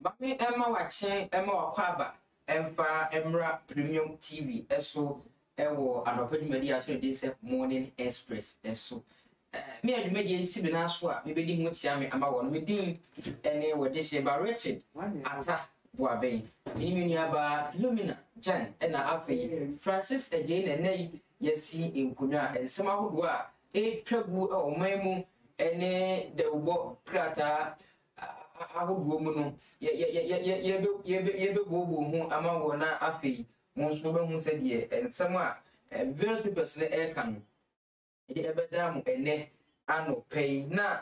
Mami Emma watching Emma Wakwaba Emfa Emra Premium TV eso ewo anopedi media so this morning express eso me adu media isi bi na so a me bedi ho chia me ama won me din ene wo de she ba Richard ata boaben ni me nuaba Lumina Jan ena afei Francis Ejane na yesi enkunwa ensema hodo a twagu o manmu ene de ubo krata ahodo mu no ye bobo hu ama wo na afei mo so be hu se de ensem a various people le kan e ebeda mu ene ano pay na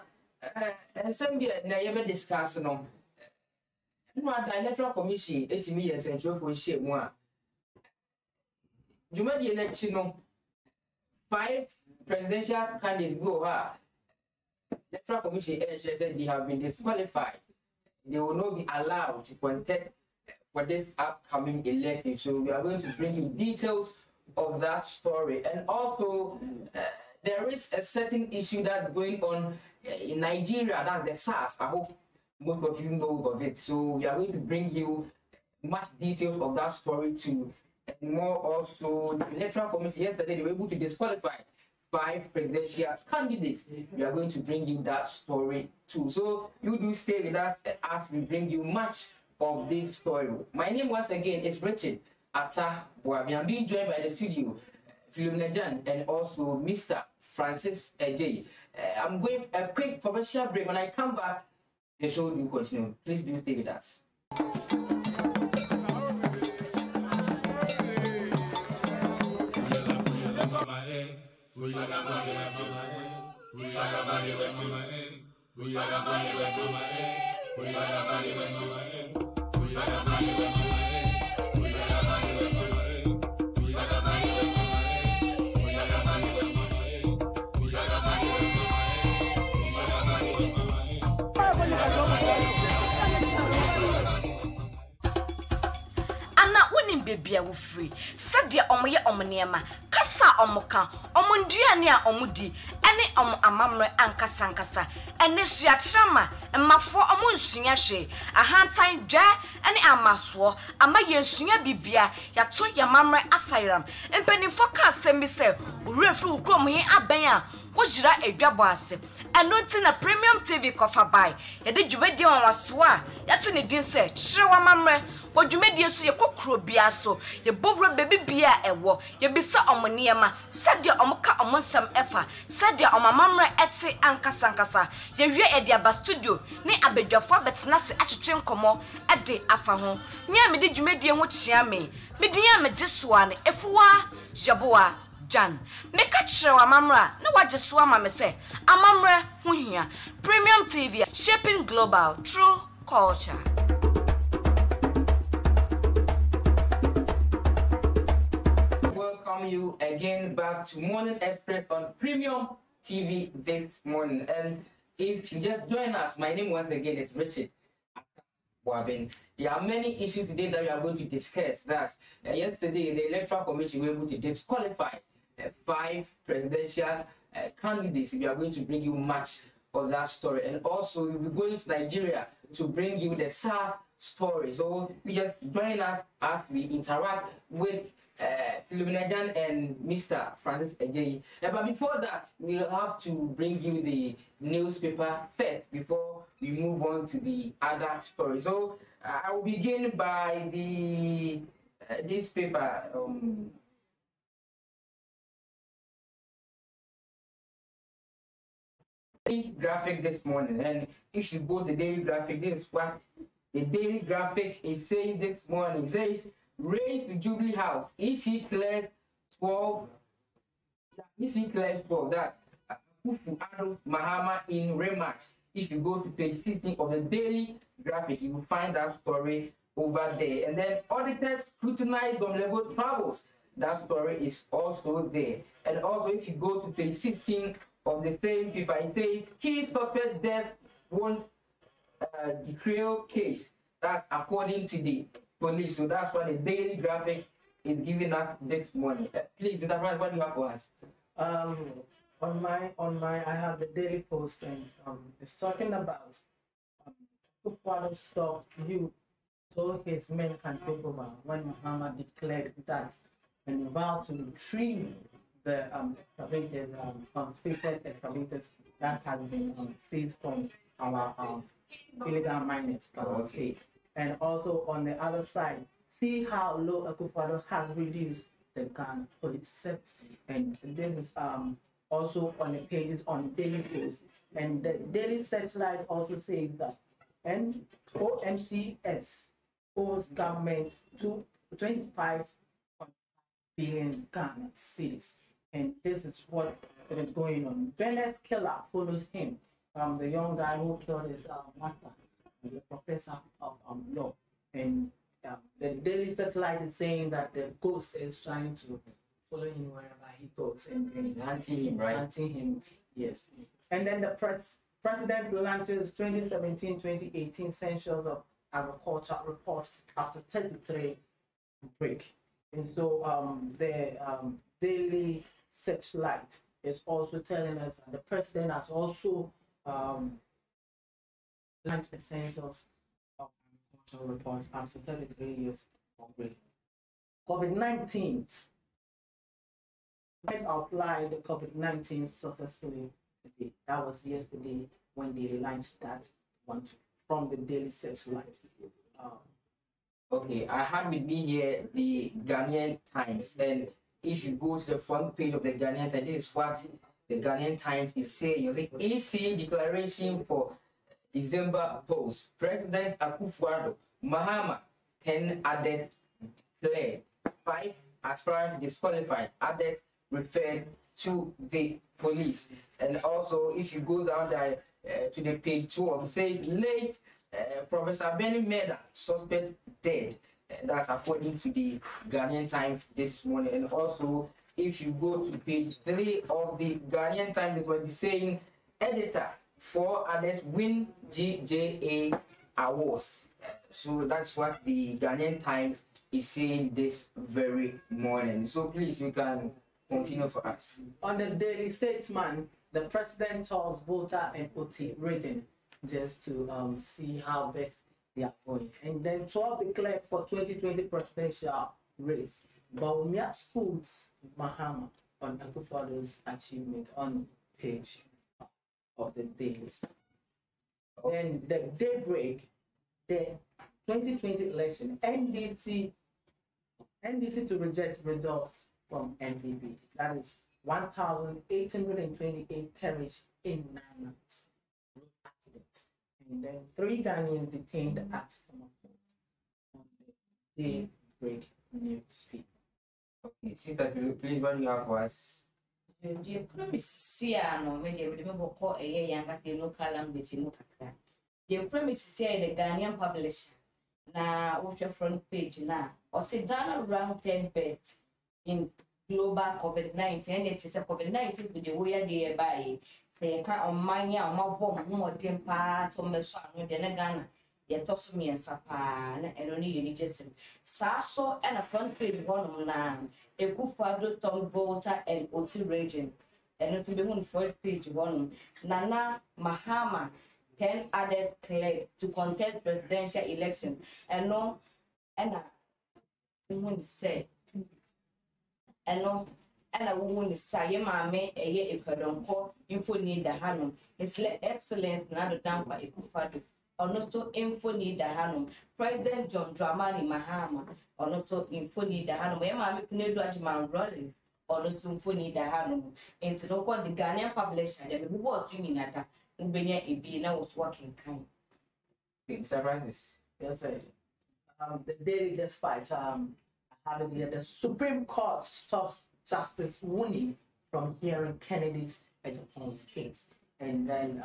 ensem bi na ye be discuss no ada electoral commission etimi ye central for share mu a jumadi na chi no 5 presidential candidates go ha electoral commission said they have been disqualified. They will not be allowed to contest for this upcoming election. So we are going to bring you details of that story. And also, there is a certain issue that's going on in Nigeria. That's the SARS. I hope most of you know of it. So we are going to bring you much details of that story too. And more also, the electoral commission yesterday, they were able to disqualify 5 presidential candidates. We are going to bring you that story too. So you do stay with us as we bring you much of this story. My name once again is Richard Ata Boabi. I'm being joined by the studio, Philomena Jan, and also Mr. Francis Ejay. I'm going for a quick commercial break. When I come back, the show will continue. Please do stay with us. Baby, I will free. Said dear omoye omniema, kasa omoka, omunduane a omudi, ene amamre ankasa ankasa, ene suatrama, emafo omunsunya hwe, ahantan dwa ene amaswo, ama yesunya bibia, yato yamamre asairam, empanifo ka asemi se, urefri ukrom he aben a, wojira edwabo ase. Eno nti na Premium TV kofa buy, yede dwumadi wanwaso a, yato ne din se, chirewa mamre. Wodwumedie so ye kokro bia so ye bobro baby bia ewo ye bisa omoniema sade omoka omonsam efa sade omamamre ete ankasa ankasa ye wie e dia ba studio ni abedwafo betena se atwetwe nkomo ede afa ho nya me de dwumedie ho kyia me dia me desoa ne efuwa jaboa Jan meka kyerɛ amamra na wagye ama me se amamra ho hia Premium TV shaping global true culture. You again back to Morning Express on Premium TV this morning. And if you just join us, my name once again is Richard Boaben. There are many issues today that we are going to discuss. That's yesterday the Electoral Commission were able to disqualify 5 presidential candidates. We are going to bring you much of that story, and also we'll be going to Nigeria to bring you the SARS story. So you just join us as we interact with Philomena Jan and Mr. Francis Ejay. But before that, we'll have to bring you the newspaper first before we move on to the other story. So I will begin by the this paper. Graphic this morning, and if you go to the daily graphic, this is what the daily graphic is saying this morning. It says, raised to Jubilee House, EC clears 12. EC clears 12. That's Kufu Ado Mahama in rematch. If you go to page 16 of the daily graphic, you will find that story over there. And then auditors scrutinized on level travels. That story is also there. And also, if you go to page 16 of the same paper, it says key suspect death won't declare case. That's according to the police. So that's what the daily graphic is giving us this morning. Please, Mr. Francis, what do you have for us? I have the Daily Post, and it's talking about Kufuor stopped you so his men can take over when Muhammad declared that and vowed to retrieve the excavators, confiscated excavators that has been seized from our illegal miners, I would say. And also on the other side, see how low Kufuor has reduced the Ghana police sets, and this is also on the pages on Daily Post. And the Daily Searchlight also says that OMCS owes government to 25 billion Ghana cedis. And this is what is going on. Bennett's killer follows him, the young guy who killed his master, the professor of law. And the Daily Satellite is saying that the ghost is trying to follow him wherever he goes. And he's hunting him, right? Hunting him, yes. And then the president launches 2017-2018 Census of Agriculture report after 33 break. And so the Daily Searchlight is also telling us that the president has also launched a census of agricultural reports after 33 years of break. COVID-19. I applied the COVID-19 successfully today. That was yesterday when they launched that one from the Daily Searchlight. Okay, I had with me here the Ghanaian Times, and if you go to the front page of the Ghanaian Times, this is what the Ghanaian Times is saying. It's like EC declaration for December post. President Akufo-Addo, Mahama, 10 others declared, 5 aspirants disqualified, others referred to the police. And also, if you go down there to the page 12, it says late Professor Benny Meda, suspect dead. That's according to the Ghanaian Times this morning. And also, if you go to page 3 of the Ghanaian Times, it's saying editor, 4 others win GJA awards. So that's what the Ghanaian Times is saying this very morning. So please, you can continue for us. On the Daily Statesman, the president tells voter and OT region just to see how best they are going. And then 12 declared for 2020 presidential race. Baumia schools Mahama on Akufo-Addo's achievement on page of the Daily. Then the Daybreak, the 2020 election, NDC to reject results from NPP. That is 1,828 perished in 9 months. Accidents. And then 3 Ghanaians detained at Tomahawk on the Daybreak newspaper. Okay, sister, please, what do you have for us? The premise here, no, when you remember call a young as the local language in Mukaka. The premise here, the Ghanaian publisher. Na what's your front page now? Or say Ghana ranked 10 best in global COVID-19. And it is a COVID-19 with the way they buy. Say, can't on my bomb, more temper, so much on the Ghana. They toss me and sapa, and only you just Sasso and a front page one now. A Akufo-Addo storm voter and OT region. And it's been on front page one. Nana Mahama, 10 others cleared to contest presidential election. And no, and I want to say, and no, and I want to say, Mamma, a year if I don't call info need the Hanum. His excellence, not down by Akufo-Addo. Also, info need the Hanum. President John Dramani Mahama, also info need the Hanum. Mamma, Nedwajiman Rollins, also info need the Hanum. And to know what the Ghanaian publisher, the who was doing that. Ubenya Ibi now was working kind. Mr. Francis. Yes, sir. The Daily Dispatch, I have it here. The Supreme Court stops Justice Wuni from hearing Kennedy's Ejapong's case. And then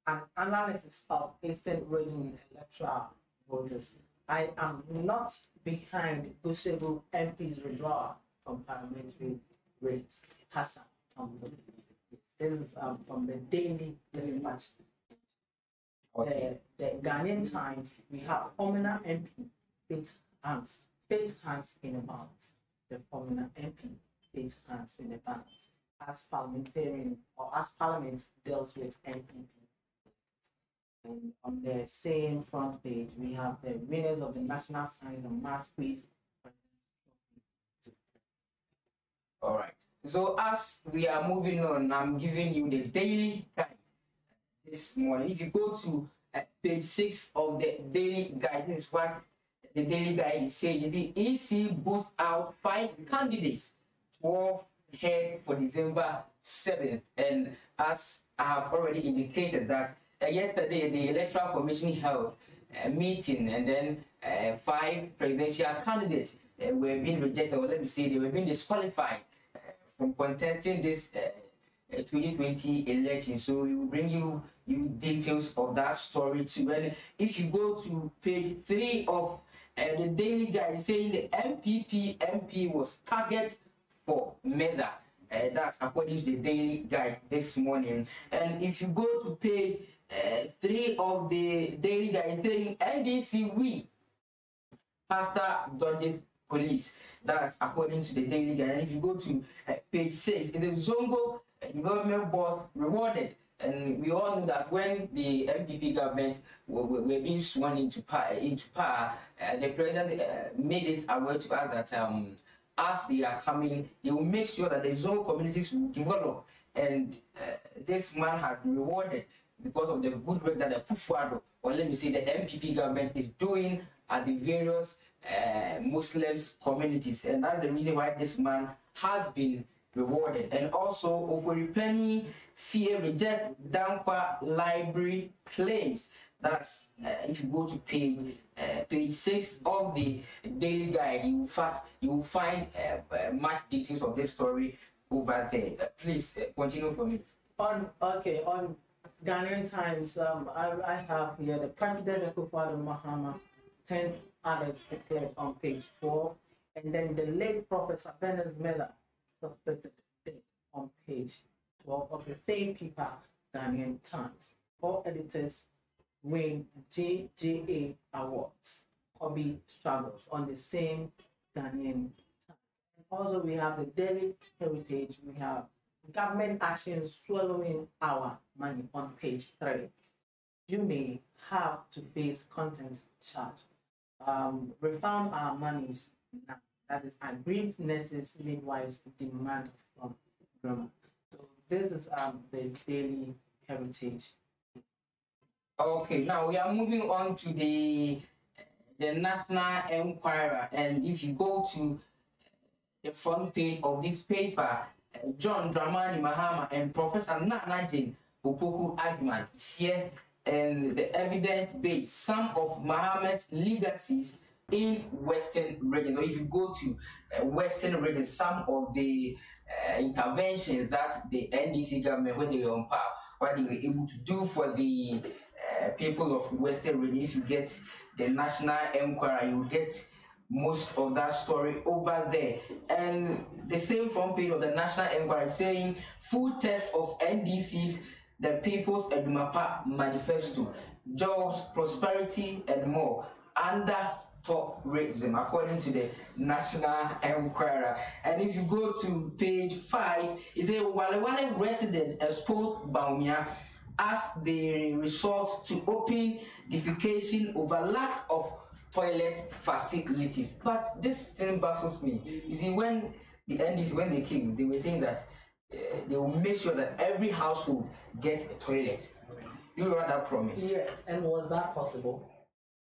an analysis of Eastern Region electoral voters. I am not behind Gushebu MP's withdrawal from parliamentary rates. Hassan. This is from the Daily Dispatch. Okay. The Ghanaian Times, we have Omina MP, faith hands in a balance. The Omina MP, faith hands in a balance. as parliamentarian or as Parliament deals with NPP. And on the same front page, we have the winners of the National Science and Maths Quiz. All right. So as we are moving on, I'm giving you the daily guide this morning. If you go to page 6 of the daily guide, this is what the daily guide is saying. The EC boosts out 5 candidates, 12 head for December 7th. And as I have already indicated that yesterday the Electoral Commission held a meeting, and then 5 presidential candidates were being rejected, or let me say they were being disqualified from contesting this 2020 election. So we will bring you details of that story too. And if you go to page 3 of the daily guide, saying the MPP MP was target for murder. That's according to the daily guide this morning. And if you go to page 3 of the daily guide, saying NDC we Pastor dodges police. That's according to the daily guide. And if you go to page 6, it is Zongo development board rewarded. And we all know that when the MPP government were being sworn into power, the president made it aware to us that as they are coming, they will make sure that the Zongo communities will develop. And this man has been rewarded because of the good work that the Kufuado, or let me say the MPP government, is doing at the various Muslims communities. And that's the reason why this man has been rewarded. And also, Oforipenny fear rejects Dankwa library claims. That's if you go to page 6 of the daily guide, you will find much details of this story over there. Please continue for me. On Ghanaian Times, I have here the President Akufo-Addo Mahama, 10 others declared on page 4, and then the late Prophet Sabena's mother suspected dead on page 12 of the same paper, Ghanaian Times. 4 editors win JJA awards, hobby struggles, on the same Ghanaian Times. And also we have the Daily Heritage, we have government actions swallowing our money on page 3. You may have to face contempt charge. Refund our monies now. That is agreed nurses, midwives demand from Burma. So this is the Daily Heritage. Okay, now we are moving on to the National Enquirer, and if you go to the front page of this paper, John Dramani Mahama and Professor Nanajin Opoku Adman is here, and the evidence based some of Mahama's legacies in Western regions. So if you go to Western regions, some of the interventions that the NDC government, when they were on power, what they were able to do for the people of Western region. If you get the National Enquirer, you get most of that story over there. And the same front page of the National Enquirer saying full test of NDC's the People's Edumapa Manifesto, jobs, prosperity, and more under top racism, according to the National Enquirer. And if you go to page 5, it says Wale residents exposed Baumia as they resort to open defecation over lack of toilet facilities. But this thing baffles me. You see, when the NDC, when they came, they were saying that they will make sure that every household gets a toilet. You remember that promise? Yes, and was that possible?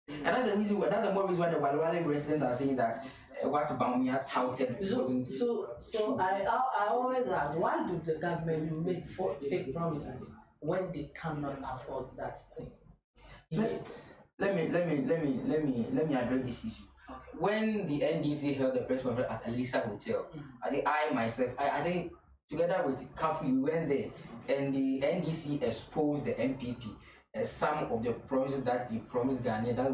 And that's the reason why, that's the more reason why the Walwale residents are saying that what Baumia touted wasn't. So I always ask, why do the government make fake promises when they cannot afford that thing? Let me address this issue. Okay. When the NDC held the press conference at Elisa Hotel, I think I think together with Kafu, we went there, and the NDC exposed the MPP as some of the promises that they promised Ghana that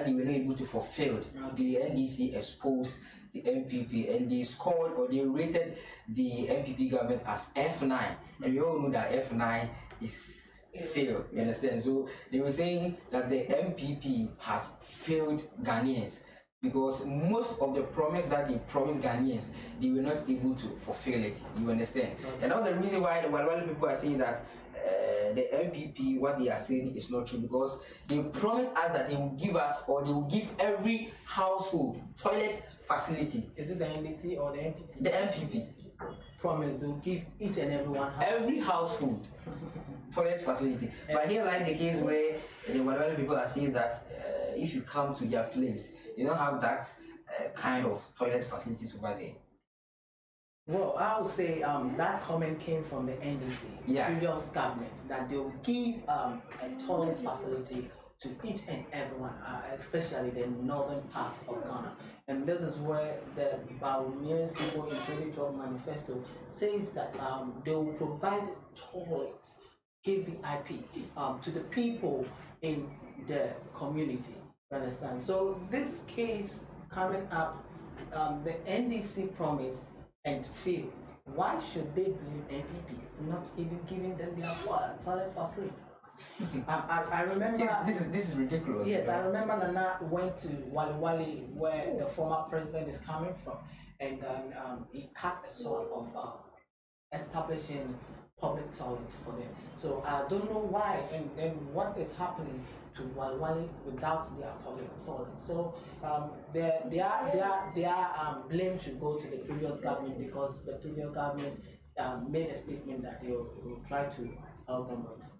they were not able to fulfill. The NDC exposed the MPP, and they scored, or they rated the MPP government as F9, and we all know that F9 is failed. You understand? So they were saying that the MPP has failed Ghanaians. because most of the promise that they promised Ghanaians, they were not able to fulfill it. You understand? And that's the reason why the Walwali people are saying that the MPP, what they are saying is not true, because they promised us that they will give us, or they will give every household toilet facility. Is it the NDC or the MPP? The MPP promise to give each and every one every household toilet facility. But here lies the case where the Walwali people are saying that if you come to their place, they don't have that kind of toilet facilities over there. Well, I would say that comment came from the NDC, previous government, that they will give a toilet facility to each and everyone, especially the northern part of Ghana. And this is where the Baumians people in 2012 manifesto says that they will provide toilets, KVIP, to the people in the community. You understand? So this case coming up, the NDC promised and failed. Why should they blame NPP not even giving them their toilet facility? I remember this is ridiculous. Yes, I remember Nana went to Wali Wali, where the former president is coming from, and then he cut a sort of establishing public toilets for them. So I don't know why and what is happening to Wali Wali without their public toilets. So their blame should go to the previous government, because the previous government made a statement that they will try to help them with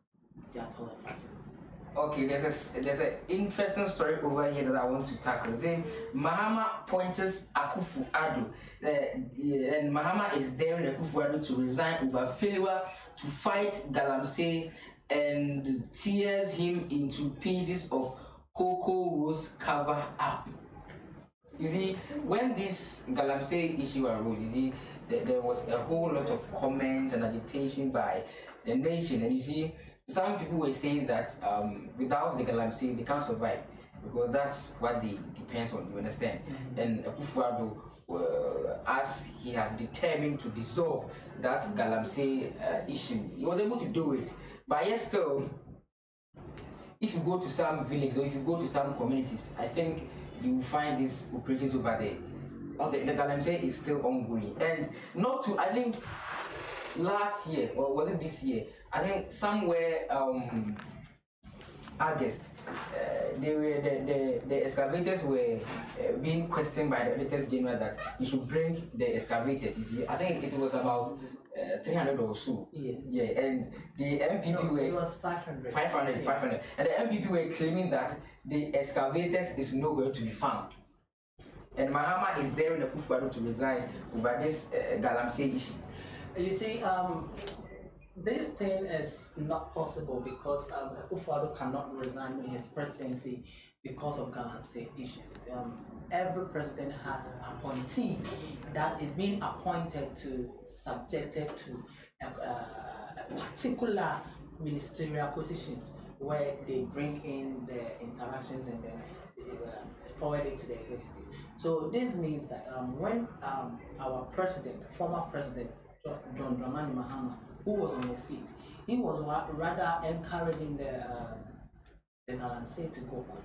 their toilet facilities. Okay, there's an interesting story over here that I want to tackle. Then Mahama points Akufo-Addo, and Mahama is daring Akufo-Addo to resign over failure to fight Galamsey, and tears him into pieces of cocoa rose cover up. You see, when this Galamsey issue arose, you see, there was a whole lot of comments and agitation by the nation, and you see, some people were saying that without the Galamsey, they can't survive, because that's what they depends on. You understand? And Akufo-Addo, as he has determined to dissolve that Galamsey issue, he was able to do it. But yet still, if you go to some villages or if you go to some communities, I think you will find these operations over there. The Galamsey is still ongoing, and not to, I think last year, or was it this year, I think somewhere August, the excavators were being questioned by the auditors general that you should bring the excavators. You see, I think it was about 300 or so. Yes. Yeah, and the MPP were. It was 500. 500, and the MPP were claiming that the excavators is not going to be found. And Mahama is daring Akufo-Addo to resign over this Galamsey issue. You see, this thing is not possible because Akufo-Addo cannot resign his presidency because of Galamsey issue. Every president has an appointee that is being appointed to, subjected to a particular ministerial positions where they bring in the interactions and then forward it to the executive. So this means that when our president, former president, John Dramani Mahama, who was on the seat, he was rather encouraging the Galamsey to go on.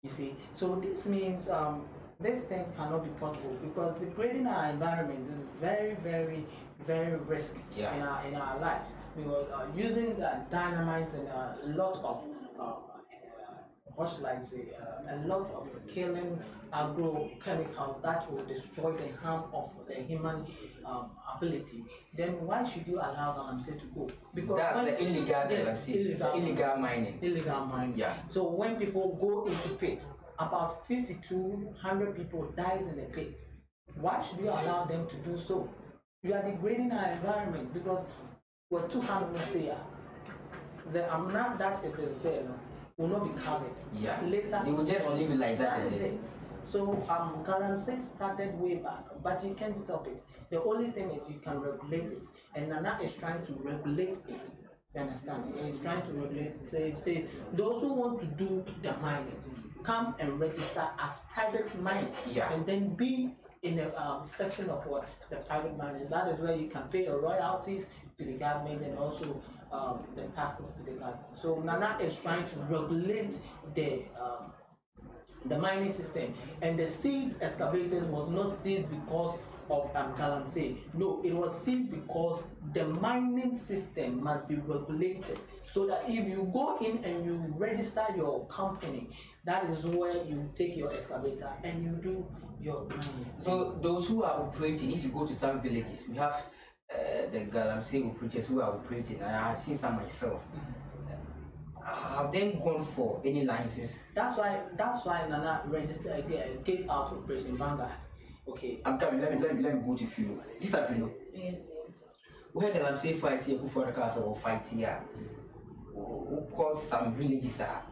You see, so this means this thing cannot be possible because degrading our environment is very, very, very risky in our lives. Because using dynamite and a lot of what shall I say, a lot of killing agrochemicals that will destroy the harm of the human ability, then why should you allow Galamsey to go? Because that's the illegal mining. Illegal mining. Yeah. So when people go into pits, about 5,200 people dies in the pit. Why should you allow them to do so? You are degrading our environment because we're too harmless. The amount that it is there will not be covered. Yeah. Later, they will just leave it like that. That is it. So Galamsey started way back, but you can't stop it. The only thing is you can regulate it, and Nana is trying to regulate it. You understand? He's trying to regulate it. Say those who want to do the mining, come and register as private miners, and then be in a section of what the private miners. That is where you can pay your royalties to the government and also the taxes to the government. So Nana is trying to regulate the the mining system, and the seized excavators was not seized because of galamsey. No, it was seized because the mining system must be regulated, so that if you go in and you register your company, that is where you take your excavator and you do your mining. So those who are operating, if you go to some villages, we have the galamsey operators who are operating. I have seen some myself. Have they gone for any licenses? That's why Nana registered gave out Operation Vanguard. Okay. I'm coming. Let me go to Philo. Sister Philo. Yes. We had galamsey fight here before the castle or fight here. Of course, some villages are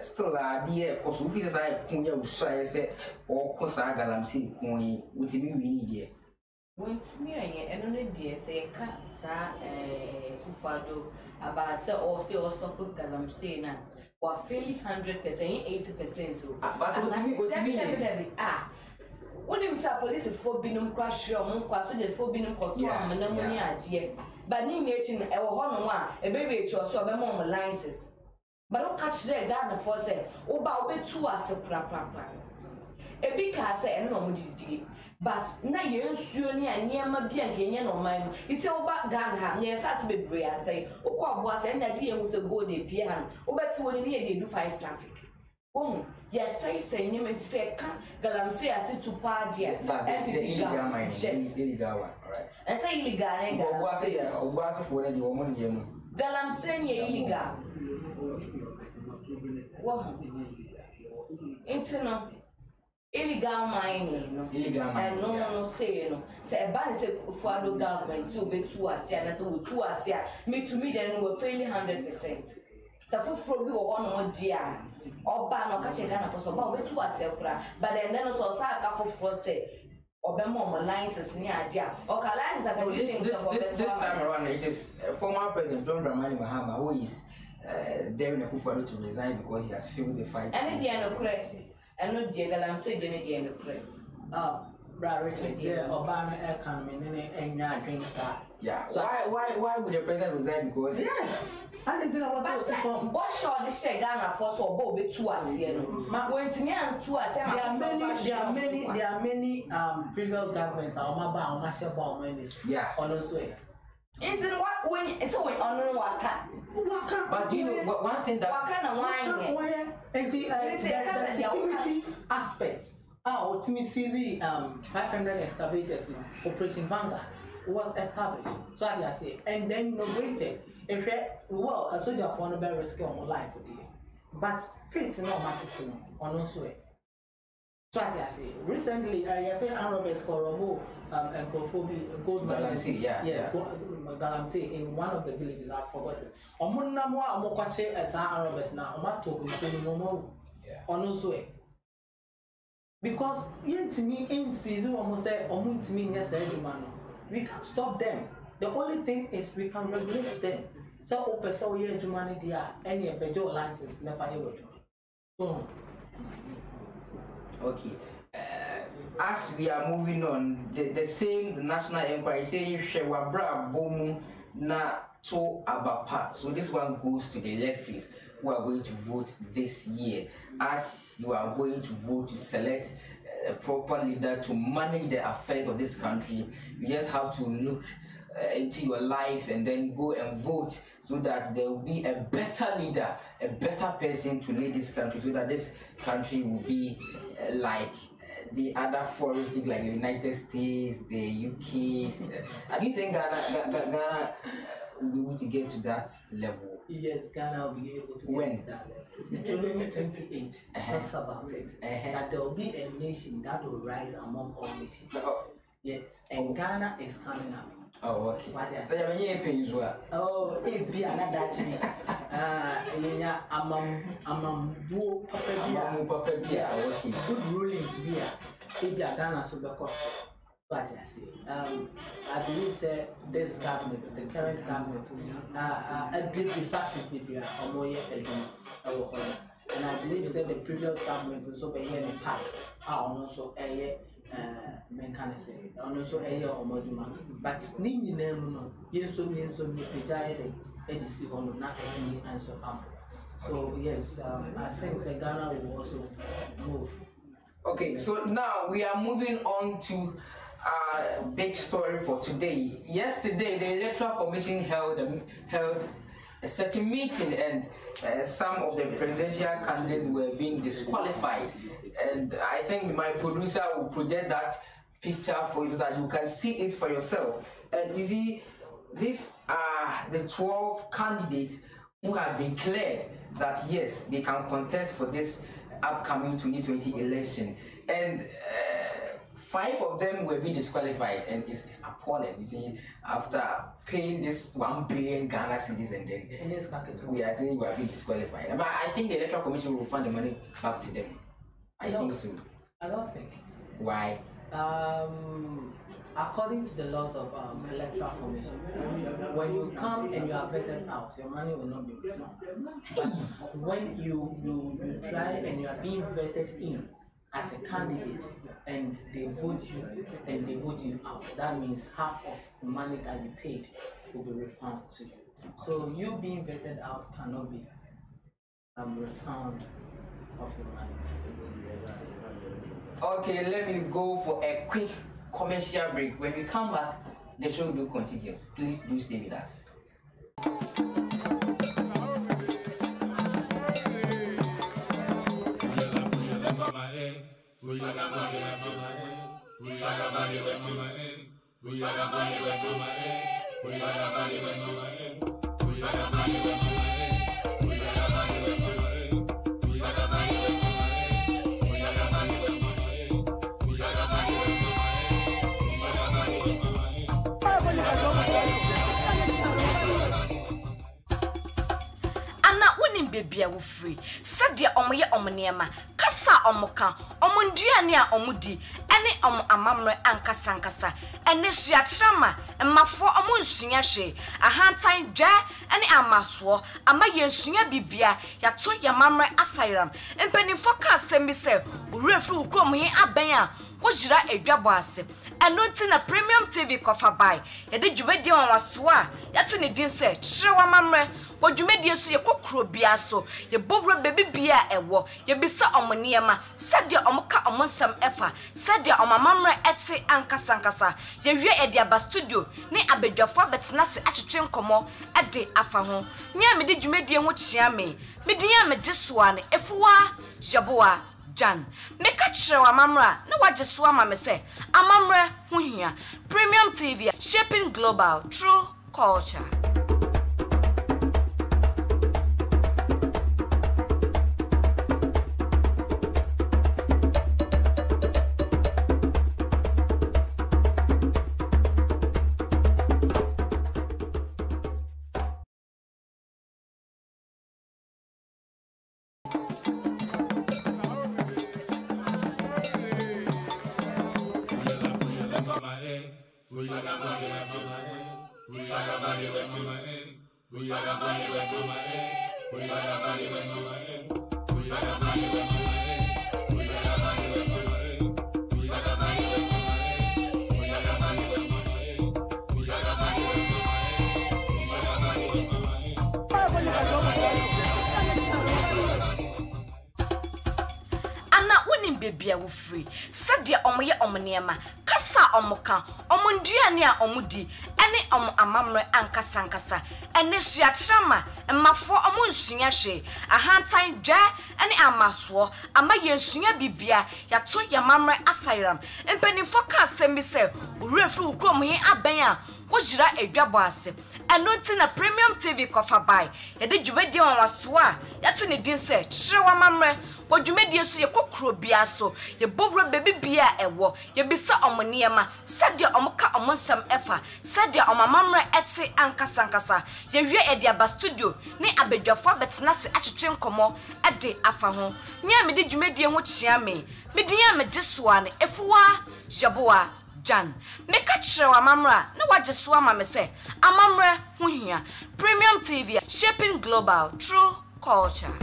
still there. Of course, we say Kunya Usha say or cause galamsey Kuni. What do we need here? When me and only dear say sa Kufado about say or say or stop galamsey na or fairly 100%, 80% too. But what do you mean? When you say police for binum crash your mum so the for binum control and no money idea. But ni nature e wo ho no a e be be so be mom licenses. But don't catch there that for say oba obetu ase prapra. E bi ka say e no mo didi. But na ye nsuo ni aniema bia nkenye no man. Iti oba Ghana ha ye sase bebre ase. Okọ abo ase na di ye hu se go dey pie ha. Obeti woni ni ye dey do 5 traffic. Yes, say you mean say galamsey as to party and the illegal mining, illegal one, alright. I say illegal, galamsey illegal. What? Internal illegal mining, no. Illegal mining. No, say no. Say a ban say for the government, so be 2 as and so 2 as me to me then we're failing 100%. So for we or one dear. Or ban or catch a gun for some way to us, but then also Saka for say or Bemo licenses near idea or Kalines. This time around, it is former President John Dramani Mahama who is daring Akufo-Addo to resign because he has failed the fight. And the end of correct, and not the galamsey, then the end of correct. Richard, the Obama economy and your drinks are. Yeah. So why would the president resign? Because yes, I didn't know what short the share Ghana for so Bobby 2 as here. Going to me and 2 as there are many previous governments are my master bomb ministry. Yeah. On those way. Into what when it's a way on Waka. But you know one thing that why and the security aspect. To me, CZ 500 excavators now, Operation Vanguard was established. So I say, and then inaugurated. Well, a soldier for no risk on my life for the year. But it's not matter to me on no way. So I say, recently I say Arabes Koromo and Kofobi gold galamsey, galamsey in one of the villages I've forgotten. Omunamwa Mokwache as Arabes now, Omato on no way. Because to me in season almost say to me yes we can stop them. The only thing is we can regulate them. So open so yeah Jumani dia any bejo license never ever do. Okay. As we are moving on, the same national inquiry saying Shewabra Bomu na to Abapa. So this one goes to the electors who are going to vote this year. As you are going to vote to select a proper leader to manage the affairs of this country, you just have to look into your life and then go and vote so that there will be a better leader, a better person to lead this country, so that this country will be like the other foreign states like the United States, the UK. I do think Ghana will be able to get to that level. Yes, Ghana will be able to get to that level. The 2028 talks about it, that there will be a nation that will rise among all nations. Yes, and Ghana is coming up. Oh, okay. So you're going to pay as well. Oh, it be another actually. Papa Bia, okay. Good rulings here. It be a Ghana super cost. But I say, I believe say this government, the current government, a bit effective be a more and I believe say the previous government also be here in the past are also a mechanism, and also a year or moduma. But Nini name no, yes, so means so be a giant, and see on not any answer up. So yes, I think Ghana will also move. Okay, so now we are moving on to a big story for today. Yesterday, the Electoral Commission held a certain meeting, and some of the presidential candidates were being disqualified. And I think my producer will project that picture for you so that you can see it for yourself. And you see, these are the 12 candidates who has been cleared that yes, they can contest for this upcoming 2020 election, and 5 of them will be disqualified, and it's appalling. You see, after paying this 1 billion Ghana cedis, and then we are saying we are being disqualified. But I think the Electoral Commission will fund the money back to them. I think so. I don't think. Why? According to the laws of Electoral Commission, when you come and you are vetted out, your money will not be refunded. But when you try and you are being vetted in as a candidate and they vote you out, that means half of the money that you paid will be refunded to you. So you being vetted out cannot be refunded of your money. Okay, let me go for a quick commercial break. When we come back, the show will continue. Please do stay with us. Baby, I will free. Said dear omoye omniema, kasa omoka, omunduane a omudi, ene amamre ankasankasa, ene hyiatrama, mafo omunsunya hwe, ahantan dwa ene amaswo, ama yensunya bibia, yato yamamre asairam. Empanifo ka asem se, urefri ukrom yin aben a, wo jira edwabo ase. Eno nti na Premium TV kofa bai, yede dwumedi onwaso a, yato ne din se, chirewa mamre. Wodwumedie so ye kokro bia so ye bobro baby bia ewo ye bisa omoniema sadia omoka omonsam efa sadia omamamre ete ankasankasa ye wie ediaba studio ni abedwafo betena se atwetwe nkomo ede afa ho nya me de dwumedie ho kyia me medinya me desoa ne efuwa jaboa Jan meka kyerɛ amamra na wagyeso ama me se amamra ho hia Premium TV shaping global true culture. Baby, I will free. Said dear omoye omniema, kasa omoka, omunduane a omudi, ene amamre ankasankasa, ene hyiatrama, mafo omunsunya hwe, ahantan dwa ene amaswo, ama yensunya bibia, yato yamamre asairam. Empanifo ka asem se, urefri ukrom yin aben a, wo jira edwabo ase. Eno nti na Premium TV kofa bai, yede dwumedi onwaso a, yato ne din se, chirewa mamre. Wodwumedie so ye kokro bia so ye bobro baby bia ewo ye bisa omoniema sadia omoka omonsam efa sadia omamamre ete ankasankasa ye wie ediaba studio ni abedwafo betena se atwetwe nkomo ede afa ho nya me de dwumedie ho kyia me medinya me desoa ne efuwa jaboa Jan meka kyerɛ amamra na wagyeso ama me se amamre ho hia Premium TV shaping global true culture.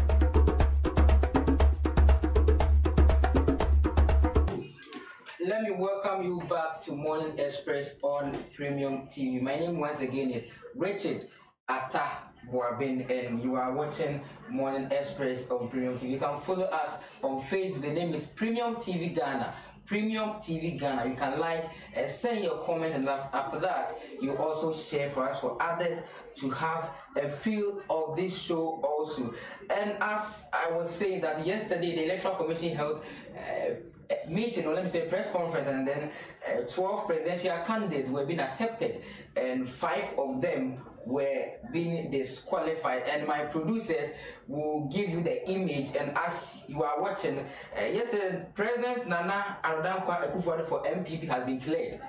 Let me welcome you back to Morning Express on Premium TV. My name once again is Richard Atta Boabin, and you are watching Morning Express on Premium TV. You can follow us on Facebook. The name is Premium TV Ghana. Premium TV Ghana. You can like, send your comment, and after that, you also share for us, for others to have a feel of this show also. And as I was saying that yesterday, the Electoral Commission held meeting, or let me say press conference, and then 12 presidential candidates were being accepted, and 5 of them were being disqualified. And my producers will give you the image, and as you are watching, yesterday President Nana Akufo-Addo for MPP has been cleared.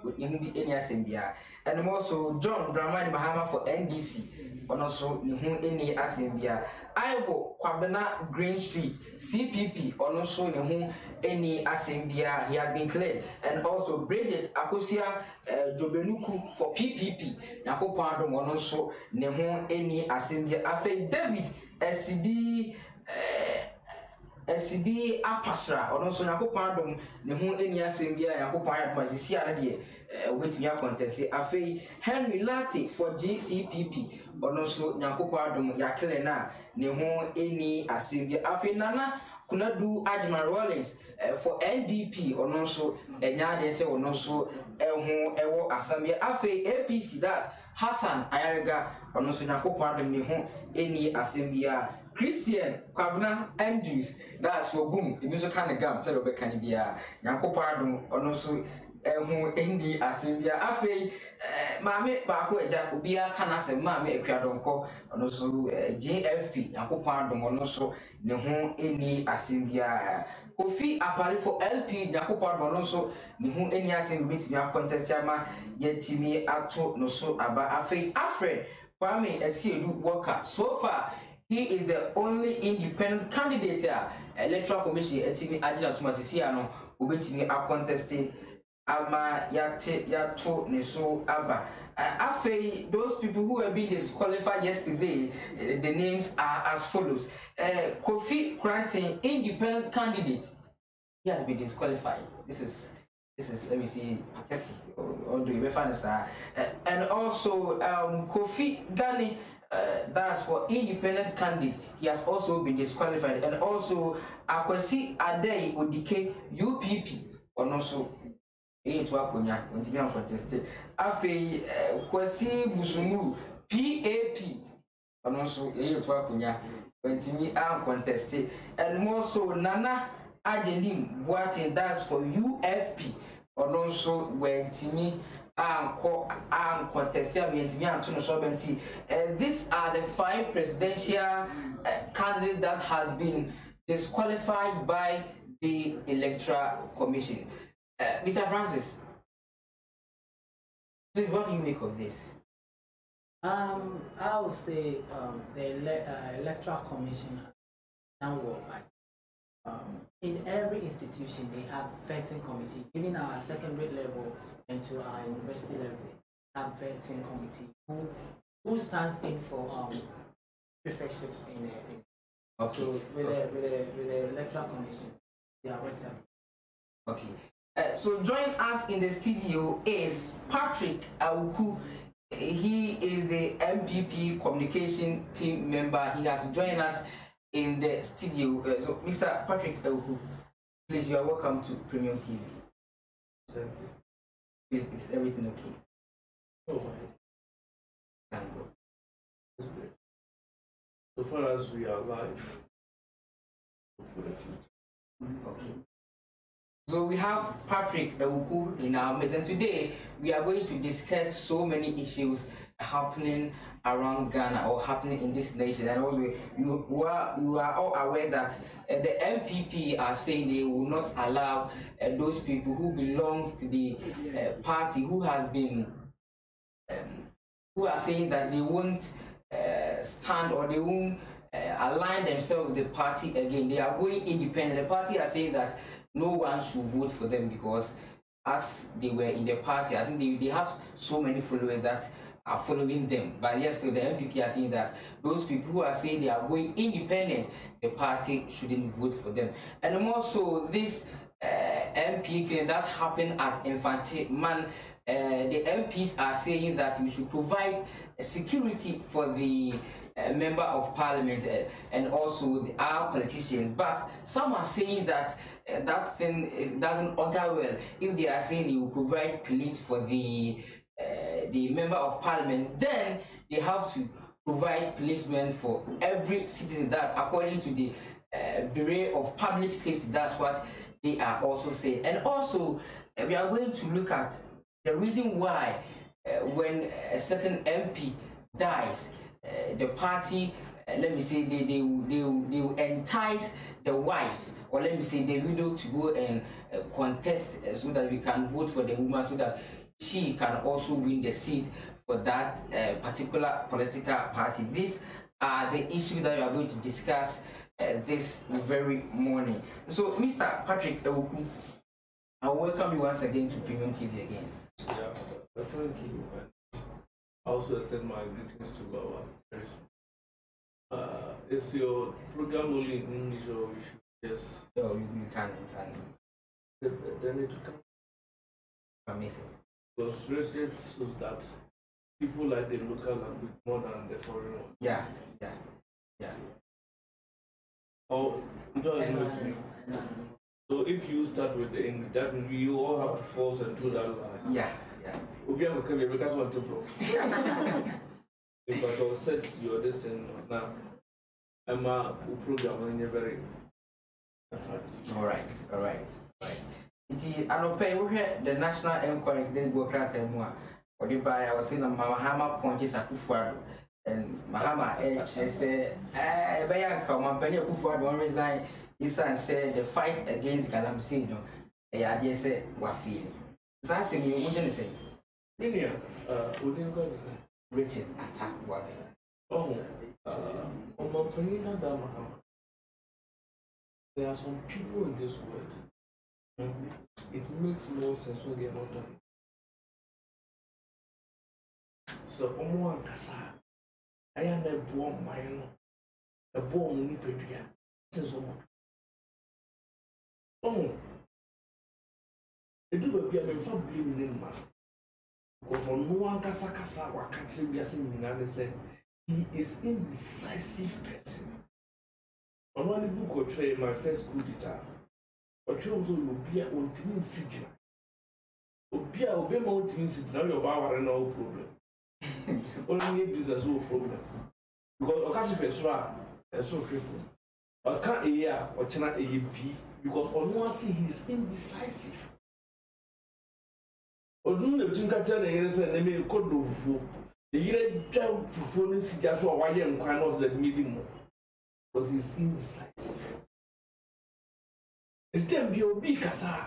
And also John Dramani Mahama for NDC, and also any Asembia. Ivo Kwabena Green Street CPP, and also any Asembia, he has been cleared. And also Bridget Akosia Jobenuku for PPP, Nakopando, and also any Asembia. Afe David SCB Apasra, or also Nakopandom, any Asembia, Yakopaya Pasisia, which we are contesting. Afe Henry Latte for GCPP, or also Nakopandom Yakelena, any Asembia. Afe Nana Kunadu Ajima Rollins for NDP, or also Enyade, or also Ewo Asambia. Afe APC, that's Hassan Ayariga, or also Nakopandom, any Asembia. Christian Kwabna Andrews, that's for boom, the music kind of gum, said over Canada, Yanko Pardon, or also any Assembia. Afe, Mammy Bako, Ubia Canasa, Mammy Equadonco, and also JFP, Yanko Pardon, or also any Assembia. Kofi Apali for LP, Yanko Pardon, also any Assembia contest, Yama, yet Timmy Ato, no so Aba Afe, Afred, Kwame, a CU worker. So far, he is the only independent candidate here. Electoral Commission, Etimi Adila Tumasisiano, Ubetimi are contesting Ama Yate Yato Neso Aba. Afe, those people who have been disqualified yesterday, the names are as follows. Kofi Granting, independent candidate, he has been disqualified. This is let me see, pathetic. Or do you find this? And also Kofi Gani. That's for independent candidate. He has also been disqualified. And also Akwesi Adey Odike UPP, or also into Akonya when to be uncontested. Afe Kwesi Busumuru PAP, and also into Akonya when to be uncontested. And more so Nana Ajendim Boatin, that's for UFP, or also when Timmy contested. These are the 5 presidential candidates that has been disqualified by the Electoral Commission. Mr. Francis, please, what do you make of this? I would say the Electoral Commission now work by in every institution they have vetting committee. Even our secondary level and to our university level, have vetting committee who stands in for prefectship in okay. So with the Electoral Commission, they are with them. Okay. So join us in the studio is Patrick AWUKU. He is the MPP communication team member. He has joined us in the studio. So Mr. Patrick AWUKU, please, you are welcome to Premium TV. Sir. Is everything okay? Oh, Thank God. that's good. So far as we are live for the future. Okay. So we have Patrick AWUKU in our midst, and today we are going to discuss so many issues happening around Ghana or happening in this nation. And also you are all aware that the MPP are saying they will not allow those people who belong to the party who has been who are saying that they won't stand or they won't align themselves with the party again. They are going independent. The party are saying that no one should vote for them because as they were in the party, I think they have so many followers that are following them. But yesterday, the MPP are saying that those people who are saying they are going independent, the party shouldn't vote for them. And also, this MP claim that happened at Infante Man. The MPs are saying that we should provide security for the member of parliament and also our politicians, but some are saying that that thing doesn't augur well if they are saying they will provide police for the member of parliament. Then they have to provide policemen for every citizen. That according to the Bureau of Public Safety, that's what they are also saying. And also we are going to look at the reason why when a certain MP dies, the party, let me say, they will entice the wife, or let me say the widow, to go and contest so that we can vote for the woman, so that she can also win the seat for that particular political party. These are the issues that we are going to discuss this very morning. So, Mr. Patrick AWUKU, I welcome you once again to Premium TV again. Yeah, thank you. I also extend my greetings to our parents. Is your program only in English, or we should just? Oh, you can. Then it will come. Amazing. Because research shows that people like the local language more than the foreign one. Yeah. Oh, you don't agree with me? So if you start with the English, that means you all have to force and do that line. Yeah. We'll have to because one to bro. If I don't set your destiny now, I'm a program when you're very attractive. All right. The national inquiry didn't go crack anymore. Or the buy I was saying Mahama punches at Kufuado. And Mahama said, Bayan come up, Penny Kufuado won't resign. His son said the fight against Galamsey, the idea said, what feeling. That's you wouldn't say. Minia, wouldn't go to say. Richard attack what? Oh, on my Penina Mahama. There are some people in this world. It makes more sense when they are not done. So, Omo and Kasa, I am a born mine, a born nippedia. Since oh, it do be a man for blaming man. Because for no one Kasa, what country we are saying in said he is indecisive person. On one book or trade my first coup d'etat. But you also will be a ultimate city. Be a ultimate city. Now your power and no problem. Only business no problem. Because Okachi Pesra is so grateful. I can't hear or China AEP because on one see he is indecisive. Or do the Chinkatan and they may code fufu. The year jump for is just why I am kind of the meeting because he's indecisive. It's time be obi kasa.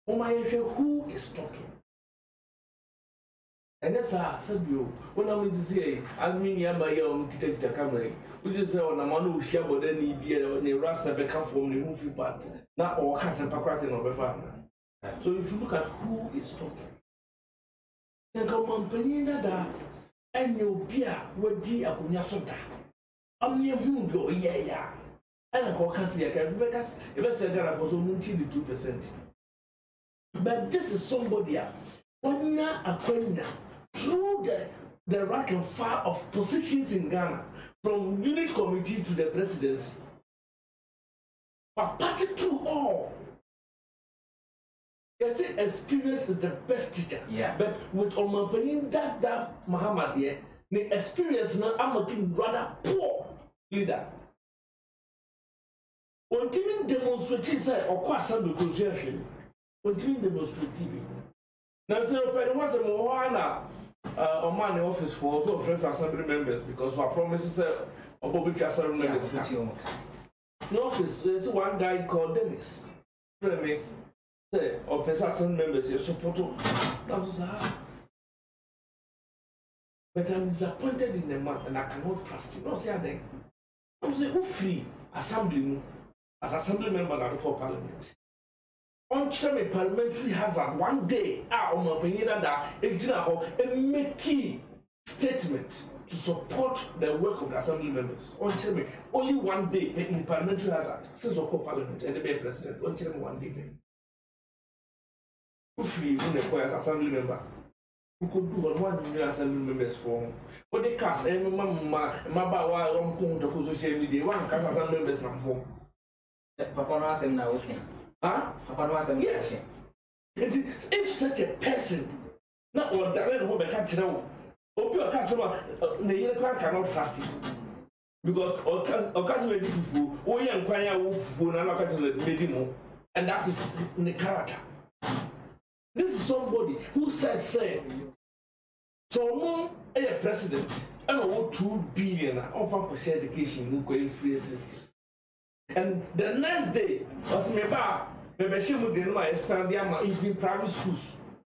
Who is talking? And that's said you. When I'm say, as me yama yam kita camera, we just say on a man who share but then he be a rasta become from the movie part. Not all cats and pakratin of a farmer. So you should look at who is talking. Then come on, Penina, and your beer would dear Akunya Sota. I'm near whom go, yeah. And a caucus here because if I said that for so much 2%. But this is somebody through the rank and file of positions in Ghana, from unit committee to the presidency. But party to all. You see, experience is the best teacher. Yeah. But with Omampanin that Muhammad here, the experience now I'm a rather poor leader. When team demonstrating say or quite some negotiation, when team demonstrating. Now, so I was a Moana on my office for also French Assembly members because our promises of public assembly members. No office, there's one guy called Dennis. Me say or President Assembly members here support. I was but I'm disappointed in the man and I cannot trust him. No, say then. I'm saying, who free assembly as assembly member of the parliament? On Chemi parliamentary hazard one day, a make key statement to support the work of the assembly members. On Chemi, only one day in parliamentary hazard since the parliament and the president. On Chemi one day. free when they as assembly member. We could do one new assembly members for. But they cast my bawa to social media. One cast assembly members now for. Papa no asem na okay. Huh? Papa no asem. Yes. If such a person, not what that home a catch now, open your customer, the cannot trust it. Because or customer fufu, or young choir fufu, and I'm catching the medium, and that is the character. This is somebody who said, say, so a president, and over 2 billion of share education, who going free education. And the next day, was maybe she would expand the even private schools.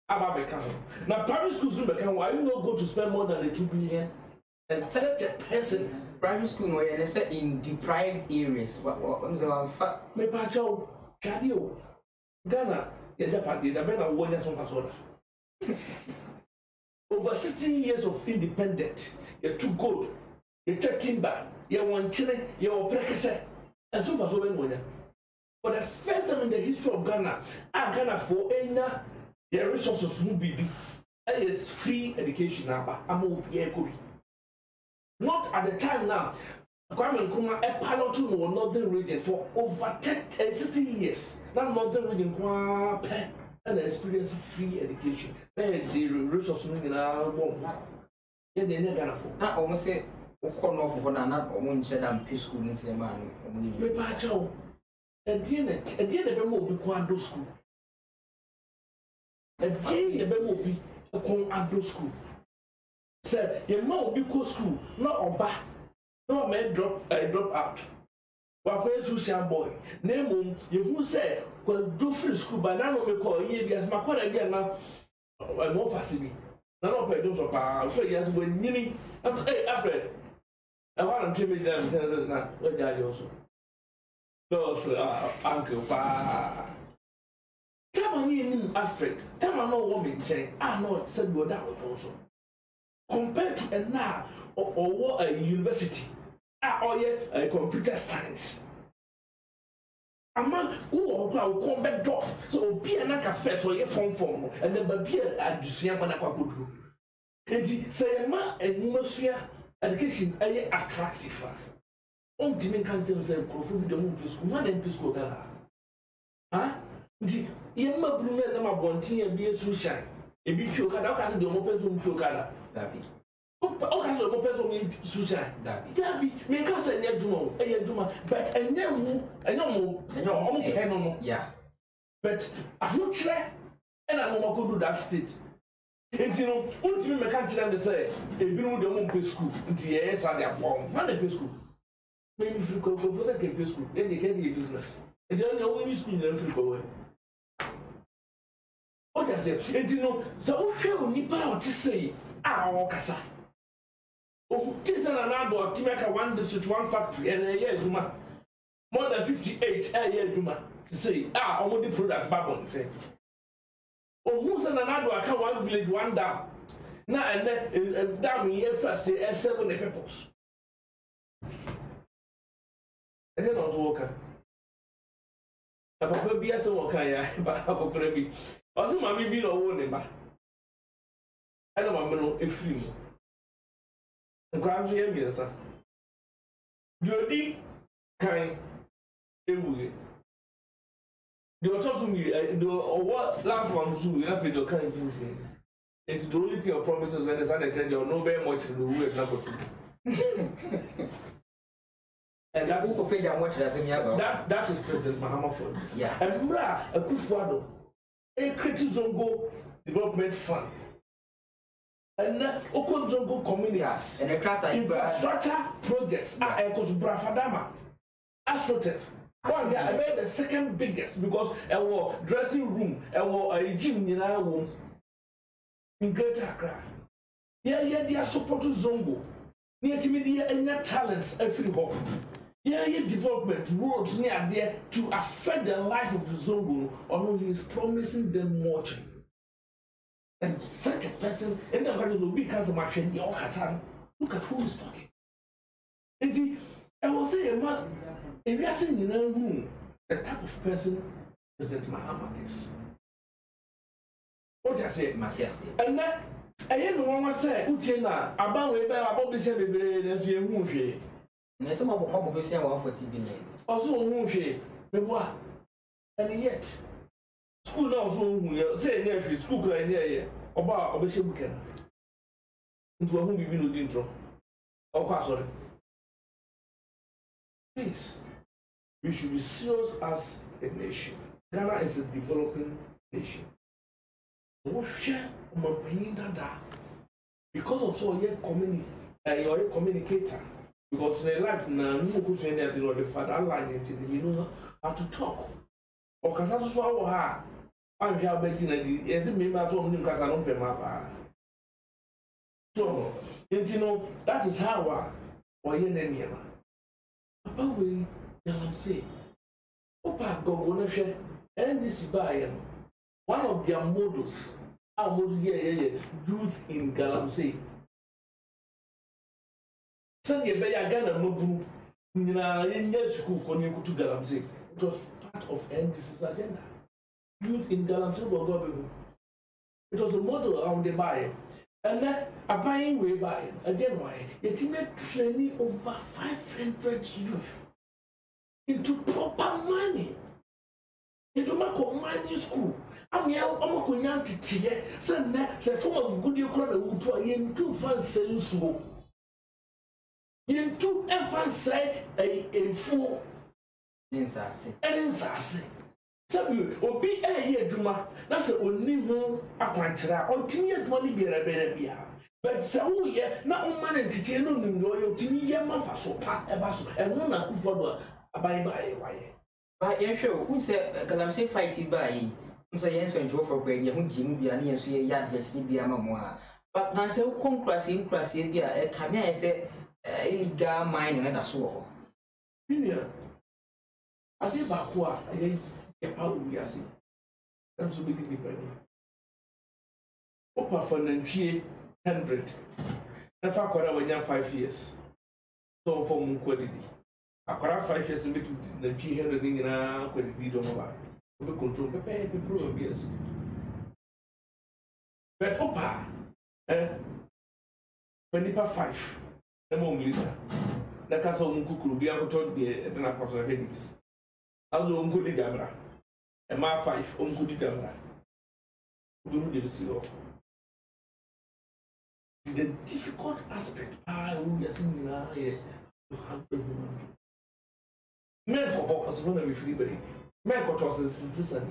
Now, private schools why you not go to spend more than the 2 billion? And such a person, Private school no and say in deprived areas. What I'm saying, maybe I show Cadio Ghana, Japan, the Bena 1 year on over 16 years of independent, you're too good, you're timber, you're one chile, you're precise, and so far so many. For the first time in the history of Ghana, Ghana for any resources will be free education now. Not at the time now. Kwame Nkrumah a pilot to the northern region for over 60 years. Now northern region and experience free education. The resources in our home. Then they never for. Now almost say, "Okono for na almost said I'm peace school in the man." Me pacho. At the end of the move, we go school. At the end of the move, we go school. Say, your mom will be school, not oba, no man drop out. But social boy, name you who say, well, do free school, but now we call you as my father again now. I'm more facile. None of those of our players when you hey, Alfred. I want to tell me them, says now, what are you also? Those uncle, pa. Tell me, Alfred, tell me no woman, Jane. I know, said you that also. Compared to a now or a university, or a computer science. Among who are combat door, so be an cafe, so you form, and then be a Dusian Manapaku. And he say, ma and atmosphere education attractive. On Timmy can't tell himself, Crawford, the moon school, man and Pisco Gala. Huh? The Yama Blue and Nama Bonti and be a sunshine. A bit you can have the open to Chokada. Dabi. All kinds of open to sunshine. Dabi, me can't say Neduma, but I know, yeah. But I'm not sure, and I'm not going to that state. And you know, what do you mean? Can't tell them say, a blue the moon school, until yes, I am born. Not a school. Maybe if you go for the school, then they can be a business. And then you only school in the go away. What I say, and you know, so if you need power to say, Kasa. Oh, this is another Timeka 1 district, 1 factory, and a year Juma. More than 58 a year Juma. To say, only product Babon. Oh, who's another account 1 village, 1 dam. Now and then, dam here first say, 7 peoples. I don't know worker. A papa be as a worker, but I will be. Also, mammy be no one. I don't know if you and crabs here, yes, sir. You're deep kind. The author me, or what last one was you have your kind of thing. It's the only thing of promises and the son I tell you, no very much in the way number 2. And that is President Mahama for. Yeah. And Mra, a Kufuado, a Zongo Development Fund. And Okonzongo communities and a infrastructure projects are Ekos Brafadama, Astrotef. One year, I made the second biggest because our dressing room, our gym in our room in Greater Accra. Yeah, they are support to Zongo. Near to me, and their talents every home. Yeah, development roads near there to affect the life of the Zongo, or he is promising them much. And such a person, and the country will be cancer machine, the Okatan. Look at who is talking. And I will say, man, if you are saying, you know, the type of person President Mahama is. What you say? Matthias. And that I am one was say, Uchina, about we bear about the same as you move. Some of what we say 140 billion. Also, move me what? And yet, school also say near school crying here about a bishop can. Into whom we will intro. Oh, sorry. Please, we should be serious as a nation. Ghana is a developing nation. Because of so you're a communicator. Because in life now, you go to the father line, you know how to talk. Or can I swallow her? I'm here betting and as a member of some because I don't pay my bar. So, you know, that is how or you name. About we, I'm saying, Opa go share and this buy one of their models. Our model youth in Galamsey. Sunday by a Ghana Mobu in a school when you go to Galamsey. It was part of NDC's agenda. Youth in Galamsey will go. It was a model on the buy. And then a buying way by again why yet he made training over 500 youth into proper money. Into my mining school. I'm going to tear, send that the form of good you call a 2 fancy so. You 2 and say a fool in Sassy. And in Sassy. Sabu, or be a year, Juma, that's the only one I can't try, or 10 years money be a better. But so, yeah, not man and teacher, no, no, to me, yeah, my so part a basso, and one I could follow a bye. By a show, who said, Galamsey fighting by Mr. Jensen for Greg, who Jim be an ear, so a yard gets to be a mamma. But now so conclassing, classy, be a camera, I said, a gar mine and a swore. I think Bakua, a power we are seeing. And so be dependent. Opa for 100. And for Aquara when you're 5 years. So for Munquadidi. Aquara 5 years in between the G100 in a quality of mobile. We control the pay people of years. But Opa, when 5, the moment leader. The castle Munkuku be able to be a dinner cost of headies. Although Unkudi Gamra. And my 5 Unkudi Gamra. Do you see off? The difficult aspect I will be seeing now here to handle human beings. Men for focus on every free men for trust is this.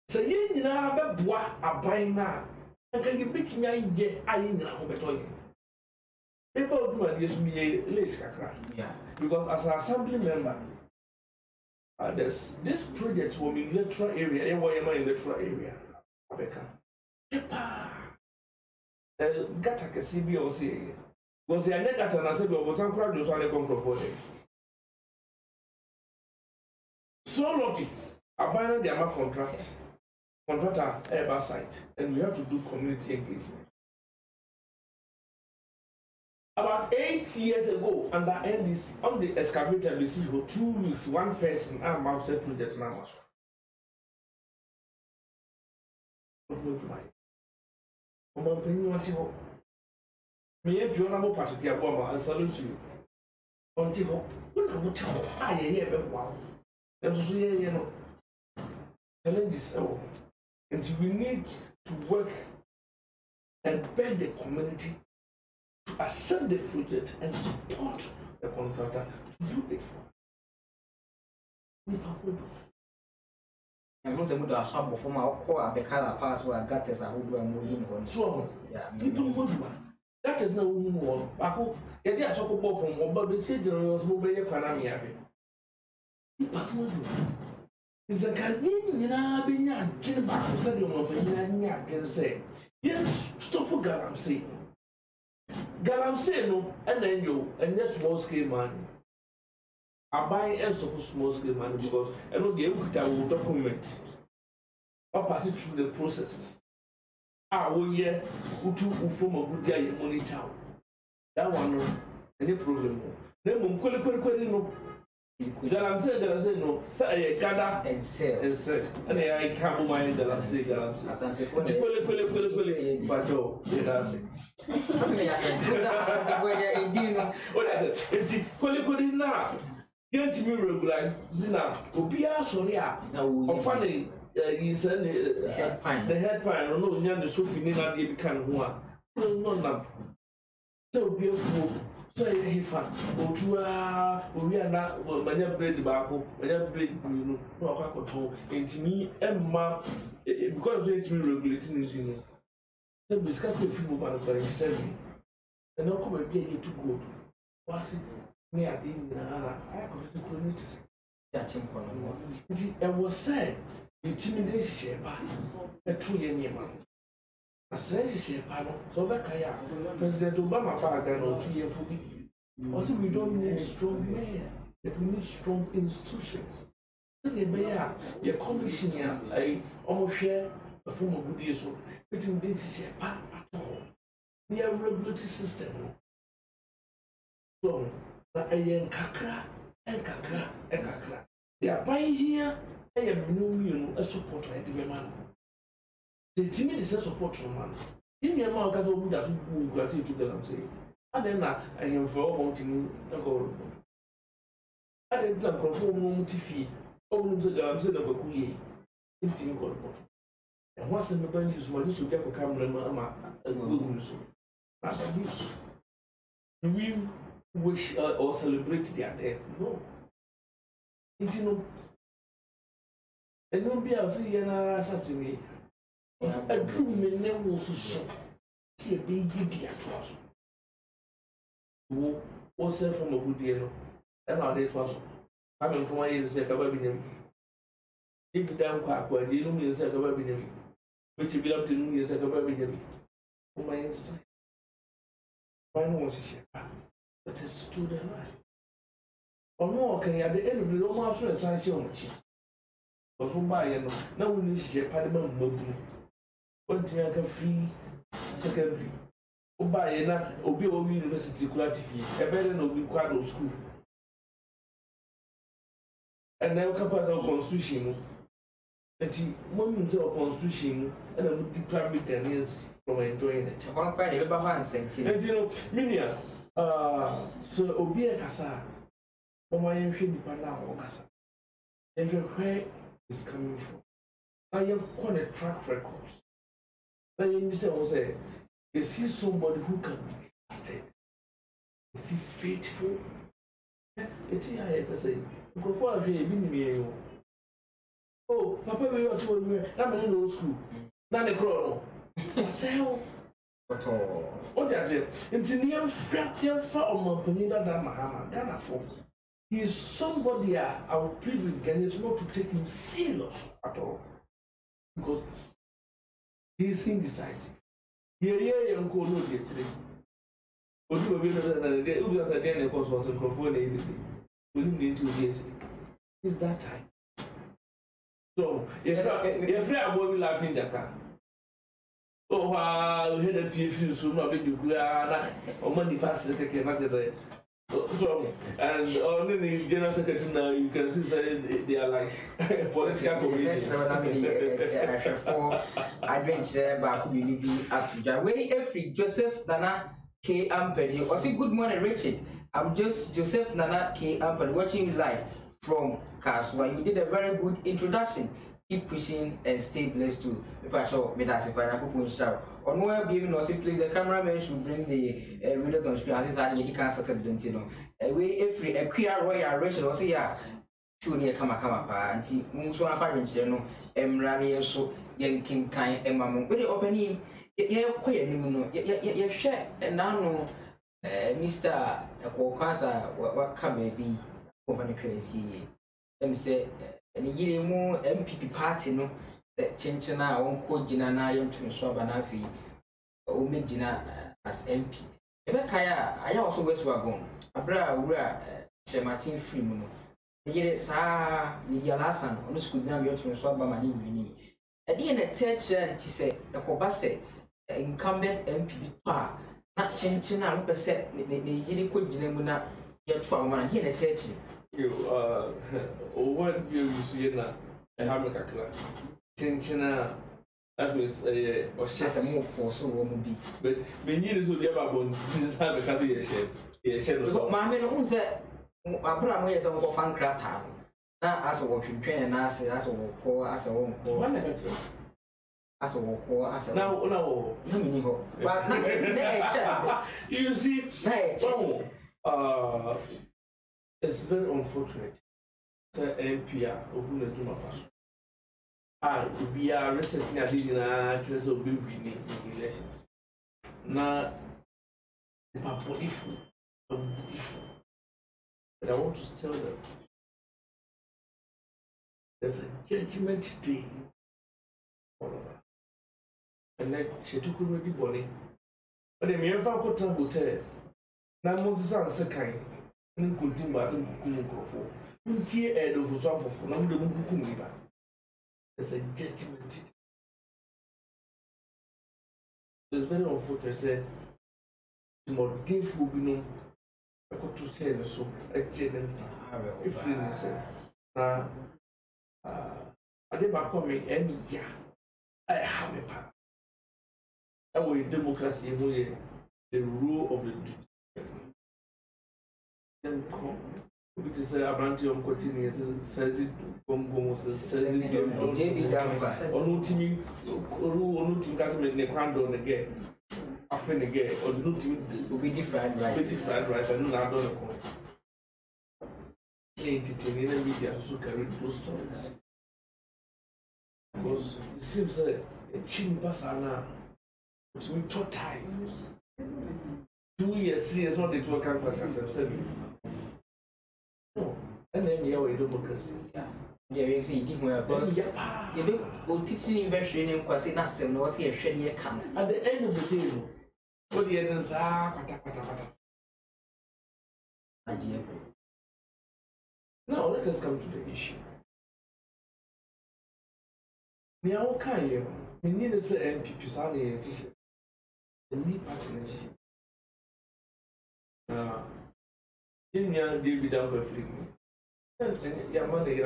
So you know, a buying now. And can you beat me? Yet I didn't know better. People do ideas me late, yeah, because as an assembly member, this project will be electoral area, AYM electoral area. Gata CB or say, was the negative and I said, was some crowd you saw the control. So lucky, I buy the amount contractor ever site, and we have to do community engagement. About 8 years ago, under NDC, on the excavator, we see for 2 weeks, one person, I'm outside project now. I'm opinion what you hope. Me and John Patrick, I salute you. Until when I want to hope, I hear wow. There's no challenges. And we need to work and beg the community to accept the project and support the contractor to do it for us. I'm not able to swap from our core, the color pass where gutters are who are moving on. So, people would that is no one. I hope they are so from one, but the city was moving a panamia. It's a Canadian, you know, being a kid back to say, you can say, yes, stop for Galamsey. Galamsey, no, and then you, and just small scale money. I buy and small scale money because I know the AWUKU will document or pass it through the processes. I will hear who form a good day monitor. That one, any problem. Then, no. Galamsey no. Say gather and sell. And I can't mind Galamsey. Asante Kwele. Bajo. Yes. Something asante where indeed no. What is it? Kwele na. Get me regular. Zina. Obia sorry ah. O funny. You said the head pine. The head pine. No, the Sophie Nina de can one. No. So beautiful. So he fan. Otua, we are not. Manya bread bako. Manya bread. No akakoto. Intimi Emma because we intimi regulating intimi. So discuss the film about the instead. And now come and be here to go. What's it? Me I didn't. I got to chronicles. That's important. It was said. Intimidation shepa. A 2 year name. A sense shepa. So that President Obama back and 2 year for me. Also, we don't need strong men, but we need strong institutions. So the bear, your commission here, I almost share a form of good use. But intimidation shepa at all. We have a regulatory system. So, I am kakra. They are buying here. I am no a support I the man. The timid is a support from man. In your mouth, I told you that you got to them say. And then I am for all wanting to go. I didn't conform to fee. Oh, the girls in a Bakuye. It's in God. And once in the band is my little gap of camera, mamma, a good so. Not a use. Do we wish or celebrate their death? No. It's no. And no be as a assassinate. A true man was so. See a baby be at us. Who was sent from a good deal, and our day was. I mean, come on, say, Cababinum. If the damn quack were the Lumians at Cababinum, which belonged to Lumians at Cababinum. Oh, my inside. Mine was a shepherd, but it stood alive. Or more can you at the end of the Roman friends, I see on the cheek. Was from by no one is shepherd, mobile. One thing I can free, secondary. By Obio University Creative, a better no be quadro school. And now capaz of constitution. And moments of constitution, and I would deprive Italians from enjoying it. One quite a balance, and Minia, so Obia Casa, or my infant Pana or Casa. And where is coming from? I am quite a track record. I am say, is he somebody who can be trusted? Is he faithful? It's here I can say, before I hear me. Oh, Papa, we are told me, I'm in no school. Not a chrono. I say, what I say, engineer Fratia for Penida Mahama, Ghana for. He is somebody I would plead with Ghanaians not to take him serious at all. Because he is indecisive. Here, Uncle no get today. But you will be the day and course was a microphone. We need to get it's that time. So, if you are going laughing, Jacka. Oh, wow, we had a few soon, I'll be or money fast to take a matter. So, and only the General Secretary now, you can see they are like political committees. I venture back will be at every Joseph Nana K. Ampere. Was it good morning, Richard? I'm just Joseph Nana K. Ampere watching you live from Kaswa. You did a very good introduction. Keep pushing and stay blessed too. On where being also please the cameraman should bring the readers on screen. I think that you can't settle the know. If a queer royal ration was here, two near Kama and Munso and Fabian, Rami, so young King Kai, and Mamma. Very opening, yeah, queer, you share and now Mr. Kwasa, what can be over the crazy. Them say, and you more MPP party, no. Chenchana, one code Gina, Nayam to Swabanafi, or Medina as MP. Ebekaya, I also West Wagon, Abra, Martin Freeman. Yet, Sa, Media Lassan, on the school now, you're to Swabamani. At the end, a third chair, to say, a Cobase, incumbent MP, not Chenchana, percent, the Yidi code Gina, You're 12 man here in the church. You what you see na have a kakra. Tinchina that means or Just a move for so won't be. but we need to be about since have a cousin share So my man who said I put away some of fan craft. Now as a work train and as a call as a home call. one negative. As a call as a Now no meaning but not you see it's very unfortunate. Say NPR Obuna Juma Pass. We are recently in a chance of being winning elections. Now, the beautiful, beautiful. But I want to tell them there's a judgment day. And then she took already bonnie. But the mere fact got to hotel. Now, Moses and Sakai, and continue as a Kukumoko. Until Ed of Zamba for number the Mukumiba. There's a judgment. It's very unfortunate. More deaf will be known. I got to say the so a genuine if you listen. Now, I did my coming any year. I have a power. That way, democracy, the rule of the then come. Which is a branch of continuous says it says it or no team or no team doesn't make the crown down again. Often again, or no team will be different rice and not done a point. Entertaining the media also carry those stories. Because it seems that a chin basana was with short time. 2 years, 3 years, not the 2 campus as 7. No, and then we are a democracy. Yeah, we see it because you be teaching investing in Quasina, no, see a shady can. At the end of the day, what the others are, now let us come to the issue. We are okay. We need to say MPP Sani the need partnership. In your David down for free. Your money,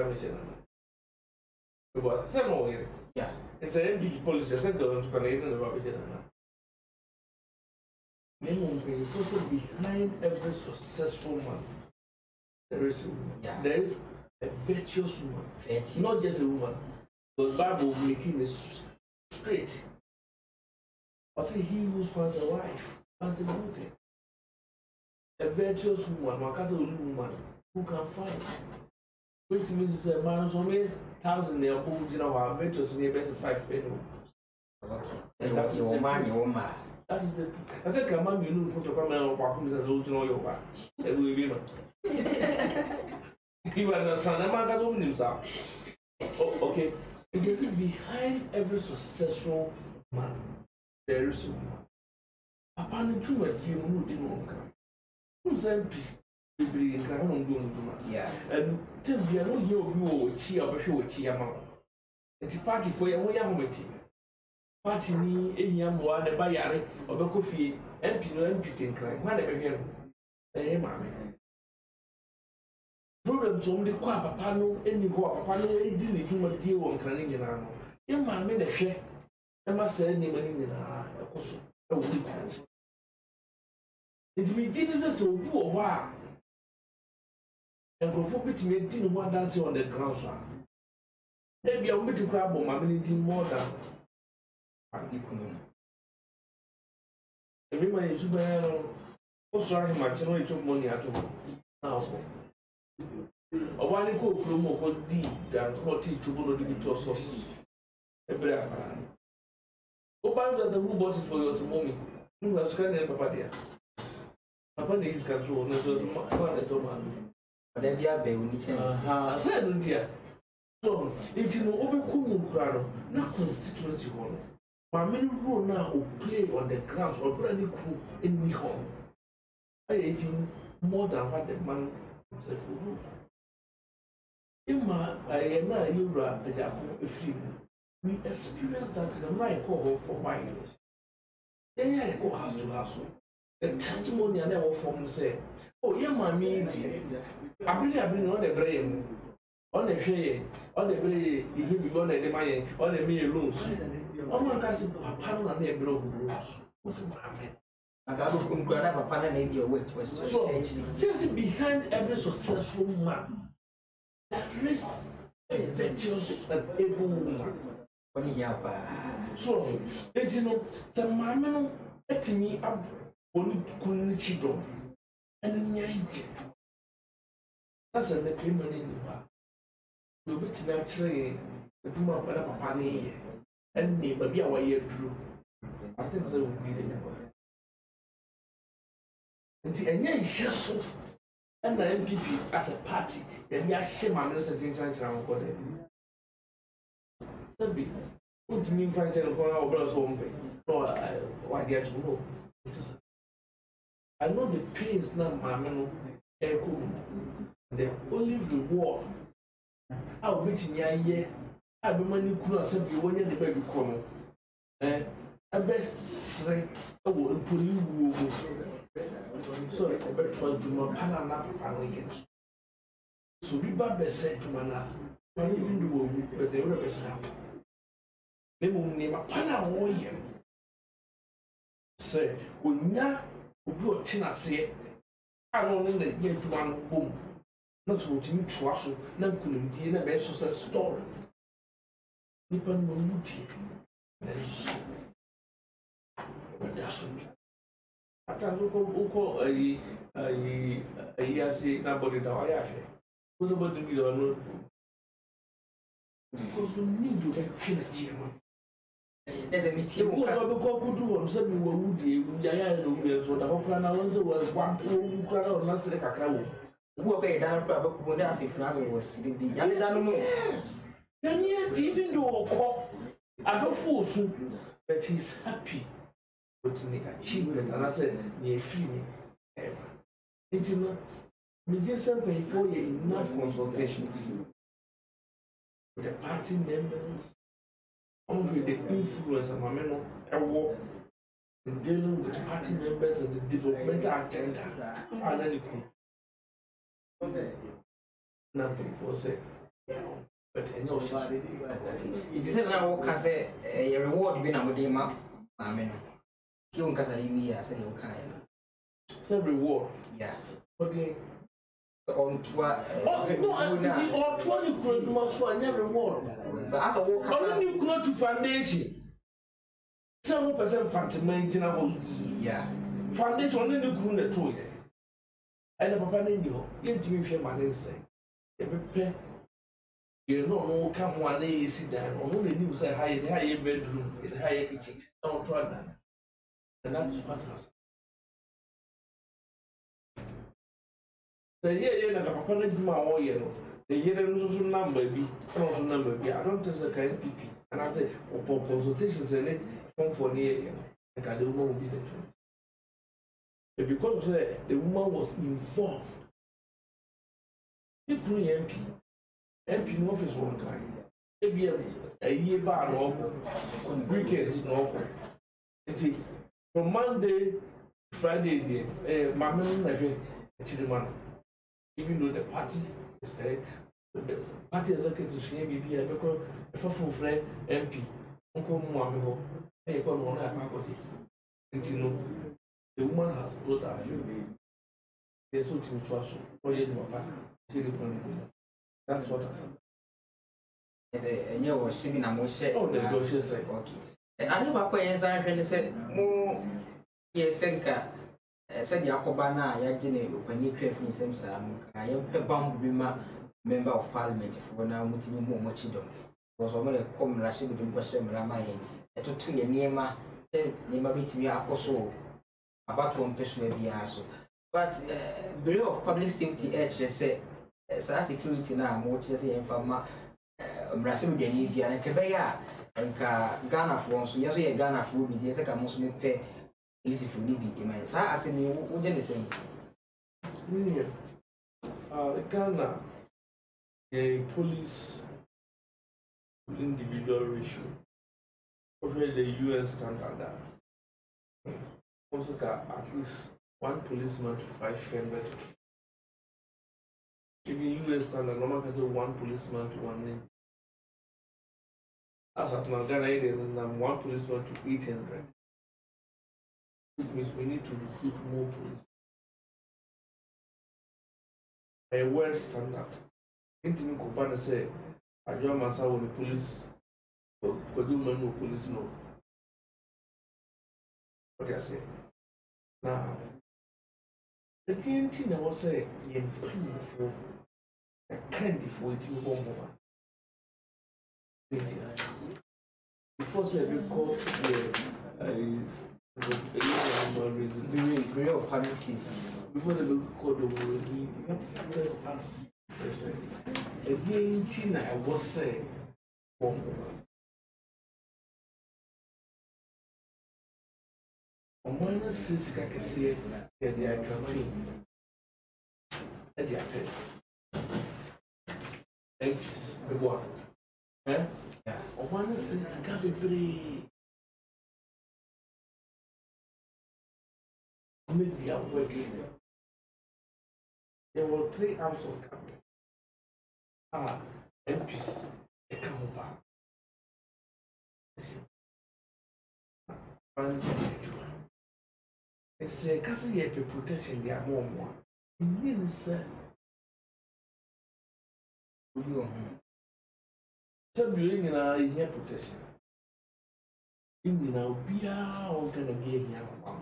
but some more. Yeah, it's an MPP policy. I said, go to Canadian about it. Because behind every successful man, there is a woman. Yeah. There is a virtuous woman. Virtuous. Not just a woman. The Bible making it straight. But say he who finds a wife finds a good thing. A virtuous woman, one can't woman who can find. Which means a man so many thousand there who you know are virtuous in the best 5 penny. That is your man. That is the truth. I think a man you know put a camera on Pakum says, oh, you know your back. It will be. You understand? A man has owned himself. Oh, okay. It is behind every successful man, there is a woman. Upon the true you know, didn't know. Who's MP? Yeah. And tell me, I know you cheer, but you will cheer. It's a party for your way home. Party ni ehia mwa ne ba yare obeko fie MP no MP tinkran ma na behwe no maame problem so mde kwa papa no eni ho papa no edi ne dwuma die wo nkran nyina no ye maame na hwe e ma sa ni mani nyina ekoso e wo di kwanse it me did this so obi wo ho a engrofo bitime edi ne ho adanse on the ground so e bia wo bit kwa bo maame ni di more than everybody is super. What's wrong? My channel is money at all. Now, a while ago, promo called D than what to go to the source. Every apparent. Oh, but that's a who bought it for your mommy. You have scanned Papa dear. Papa is control, not a man. There be a baby, I said, dear. So, if you know, over Kumu, not constituency hall. My main role now will play on the grounds or brand new crew in Nihon. I even more than what the man himself will do. I am not a free. We experienced that in the right call for 5 years. Then I go house to house. the testimony and our form say, oh, yeah, my media. I've been on the brain, on the shade, on the brain, you hear me on the money, on the mere loans. Oh, my cousin, Papa, and they broke rules. What's the problem? And AWUKU grab Papa and maybe your weight was so. Since behind every successful man, there is a virtuous and able woman. So, it's you know, some mamma let me up only couldn't children and that's a payment in the bar. You'll be to actually the two of Papa and neighbor be our year through. I think they will be the and yes, so and the MPP as a party, and we are shame my minister in China for them. What mean financial corner or brothers home pay? No, why they to know. I know the pains now, mamma, the only reward I'll meet me a year. I'll be money could accept you when you're the baby corner. I best say, I will put you. So I bet to my panana against. So we bad said to mana, not even do but they represent. They will name a pana warrior. Say, when ya will be a tina say, I don't know the year to one boom. Not what you trust, no couldn't be in a best success story. Nippon will mute that is so. But that's what I can't call a year say nobody the Hayashi. What's about the middle? Because we need to feel a chairman. There's a meeting. Because I will call good one, said we were woody, we are so the whole plan was one who cried out, not like a cow. Work a down probably when I say France was sleeping. I don't know. Yes. Then yet, even though a cop, I don't fool soon, but he's happy. But in the achievement, and I said, near feeling ever. It's enough. We just sent 4 years enough consultations with the party members, on with the influence of Mameno, and work in dealing with the party members and the developmental agenda. And then okay. Nothing for say. But I know she's it's now can say a reward being a modema. Amen. You can say me as a new kind. Some reward. Yes. Okay. On what? Oh, no, or 20 crore months for a reward. But as a worker, only you crore to foundation. 7% fundamental. Yeah. Foundation only you crore to it. And the papa name you get me if your money say. You know, come one day, sit down, only you say higher bedroom, in higher kitchen. Don't try that. And that is what has. The year that the papa do my all yellow. The year also number be, also number be. I don't test the kind PP. And I say, for consultations and it come for the year. Like I don't know be the truth. But because the woman was involved, you couldn't MP in office one time. Maybe a year back, no weekends, no. From Monday, Friday, my man never actually man. Even though the party is there, the party executive should be because if a full friend MP, Uncle Mamma, I call one at my body. And you know, the woman has brought her family. There's so to trust for you to that's what I said. And you were sitting a more set. Oh, the negotiation say, okay. I never quite answer when they said, more yes, Senka. Said Yakobana, Yajine, when you crave me, same Sam, I am a bomb member of parliament for now, Mutim Mochido. Was only a common Rashid with Question Ramay, a 2 year near meets me apostle about 1 person maybe also. But Bureau of Public Safety said, security now, more Chelsea and Farmer, Rasim Denibia and Kebeya, and Ghana for so yes, we are Ghana food, yes, I can mostly pay. Easy for Libby, man. So I said, you wouldn't say. Ghana, a police individual ratio over the UN standard. also got at least 1 policeman to 500. Even US standard, normal can say 1 policeman to 1 name. As at now, Ghana, 1 policeman to 800. Which means we need to recruit more police. A world standard. Intimate company say, I don't matter when the police, because you know police know. What I say? Now, the thing I was saying, you pay for a candy for it in one moment. Before say we call the Bureau of Public Safety. Before they will call the word, we have to first ask. The thing I was saying, one moment. On says, I can see it, and they are coming. And they are paid. Thanks. What? Eh? Yeah. On says, I can't be. Maybe I'm working. There were 3 arms of government. MPs, they come back. It's a cousin yet to protection, they are more. It means, some building in our here protection. In our beer, or can be a young one.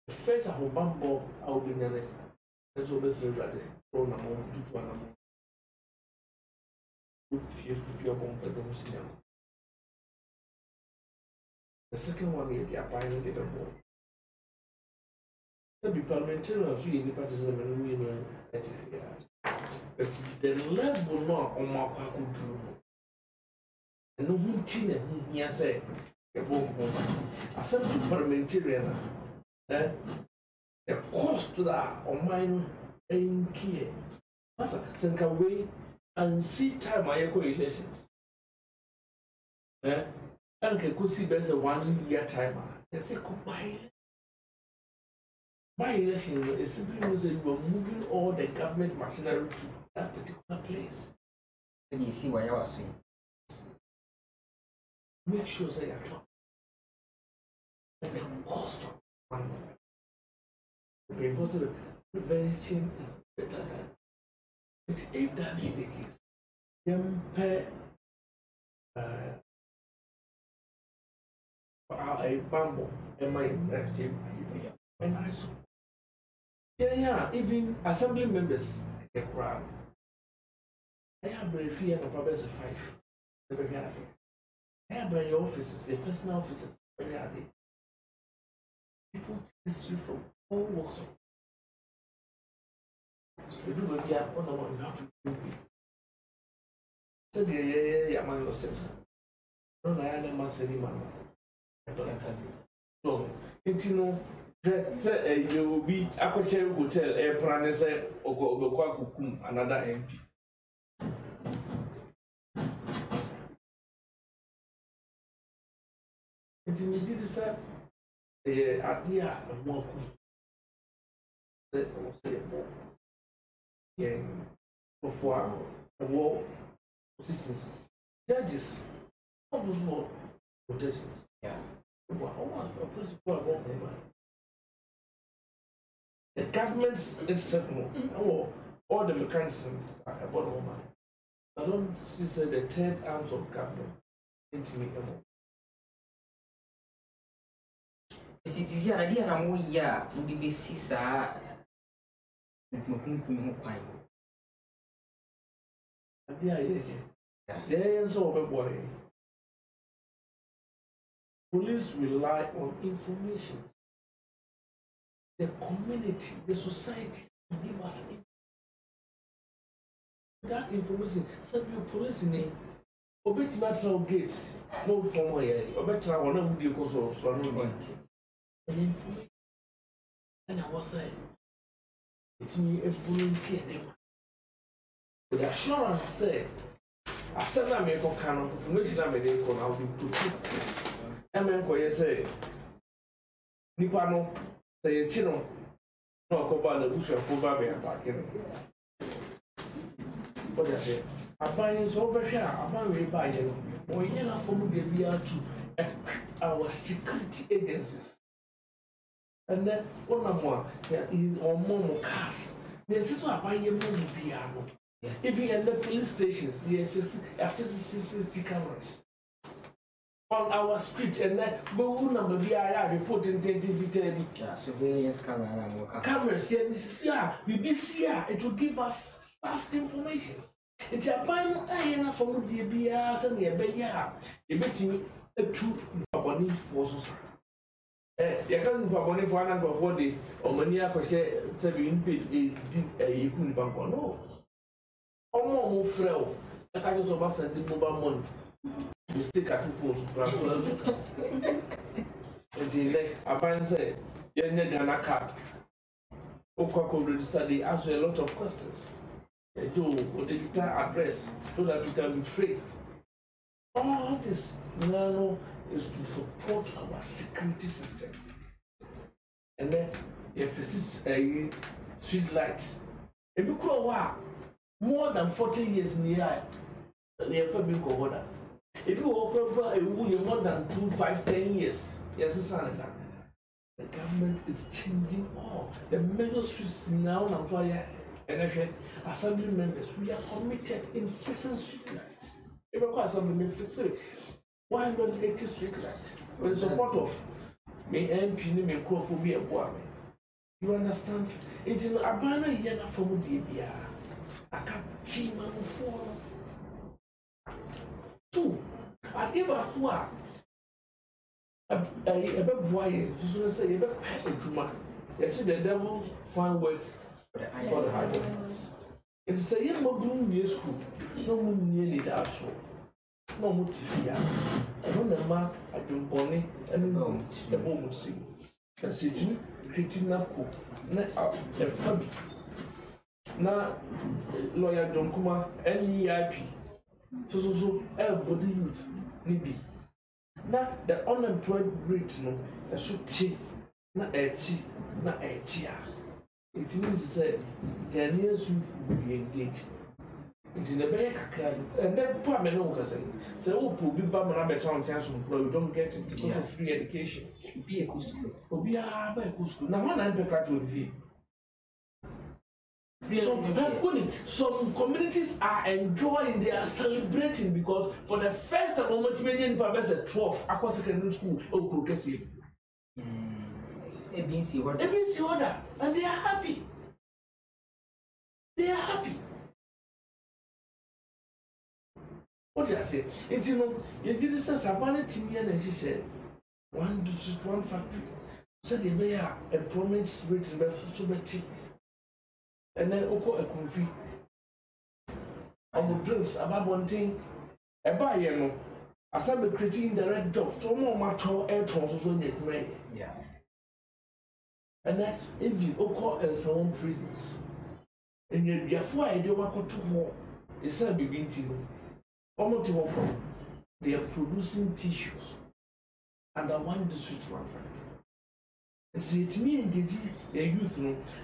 First of all, Bambo, I'll be near it. That's all best ready. Throw them on to an amount. If you're born, I don't see them. The second one is the appointment of the board. Some parliamentarians really participate in but the level not on my could do. And no one teen whom he has said, a bomb. I sent to parliamentarian. The cost to that on mine ain't care. But send away and see time I echo elections. And can see best a 1 year timer. They say, goodbye. By election is simply means that you are moving all the government machinery to that particular place. And you see why I was saying. Make sure that you are trying. And the cost of money. The prevention is better than. But if that be the case, then pay a bamboo and my regime and I saw. Yeah, even assembly members get crowd. I have very few and probably 5. I have your offices, your personal offices, very hard. People chase you from all walks of. You do what you have to do. So, yeah, man, yourself. No, I never said him, man. So, you know. You will be Apache Hotel, Air Prane said, or go another MP. It is a idea of more queen. Said, for a war positions. Judges, all those war protections. Yeah. A principle of war. The government itself knows all the mechanisms are about woman. I don't see the 3rd arms of government intimate. It is an idea now we would be Sisa. There is over boy. Police rely on information. The community, the society, to give us that information. Some people police in a obey natural gates, no formal here, or better, or no video course or no point. And information. And I was saying, it's me a volunteer. With assurance, say, I said, I make a kind of information I made, I'll be put. I mean, say, nipa no say chino no ko ba na busuafo ba be attack no what you say aban so be hwe a aban we ba ye no o ye na form de bia to our security agencies and then one more is on more cars there's so aban ye mo bia no even in the police stations you have CCTV cameras on our street and then go number via reporting surveillance camera cameras we be here it will give us fast information it's a ban from the BS and the Beya a bit true abonee for you can't abonee for one for the or many share 7 paid a bank no more frail I can't just over sending mobile money. Mistake at 2 phones. And Aban said, "You need a card." Okako register. They ask you a lot of questions. They do what the guitar address so that you can be traced. All this now is to support our security system. And then if it's street lights, if you grow more than 40 years in the year, they have been covered. If you open more than 2, 5, 10 years, yes, the government is changing all. The ministries now, I'm trying, and assembly members, we are committed in fixing street lights. If you call assembly fix it, 180 street lights with the support of me MP, me Crophobia, you understand? It's in Abana Yana from Dibia. I can't team and follow. 2. I never who are a boy, to say, a drama. You see, the devil find works for the hard ones. It's a young bloom near school, no moon nearly that so. No motivia. I don't know, I've been born and the moment see. And sitting, creating up cook, not a fabby. Now, lawyer Donkuma, NEIP. So, everybody youth, maybe. Now, the unemployed rate, no, a so not a tea, not a tea. It means to say, the nearest youth will be engaged. It's in the back, and then poor men can say, so, be bum and I'm a town chance to employ, you don't get it because of free education. Be a good school. Be a good school. Now, one I'm graduate fee. Some communities are enjoying, they are celebrating because for the first time, many purpose at 12, across secondary school, ABC order, and they are happy. They are happy. What do I say? It's you did this as a banner to me and she said, one factory. So they may have employment rate in so much. And then Oko a coffee. On the drinks about one thing. A buy you as I'm creating direct jobs, so more mature air transfers on it, right? Yeah. And then if you Oko and some prisons, and you therefore I do want to war, it's a big thing. Almost they are producing tissues under one district, one factory. It means a youth,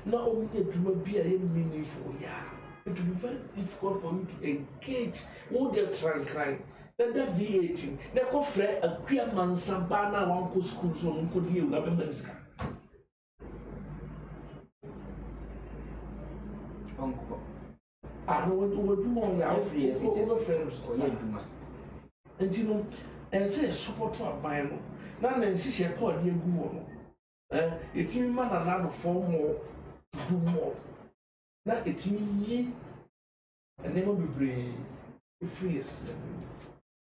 not only a dreamer be a meaningful, it will be very difficult for you to engage all their crying. Then they're V18, they call Fred a queer man, Sabana, one school, so one could hear a minister. Uncle. I know what you do more, free as it is friends, or you do man. And you know, and say support to a Bible. None and she shall call you go. It's me man another 4 more to do more. Now it's me and then will be brave free system.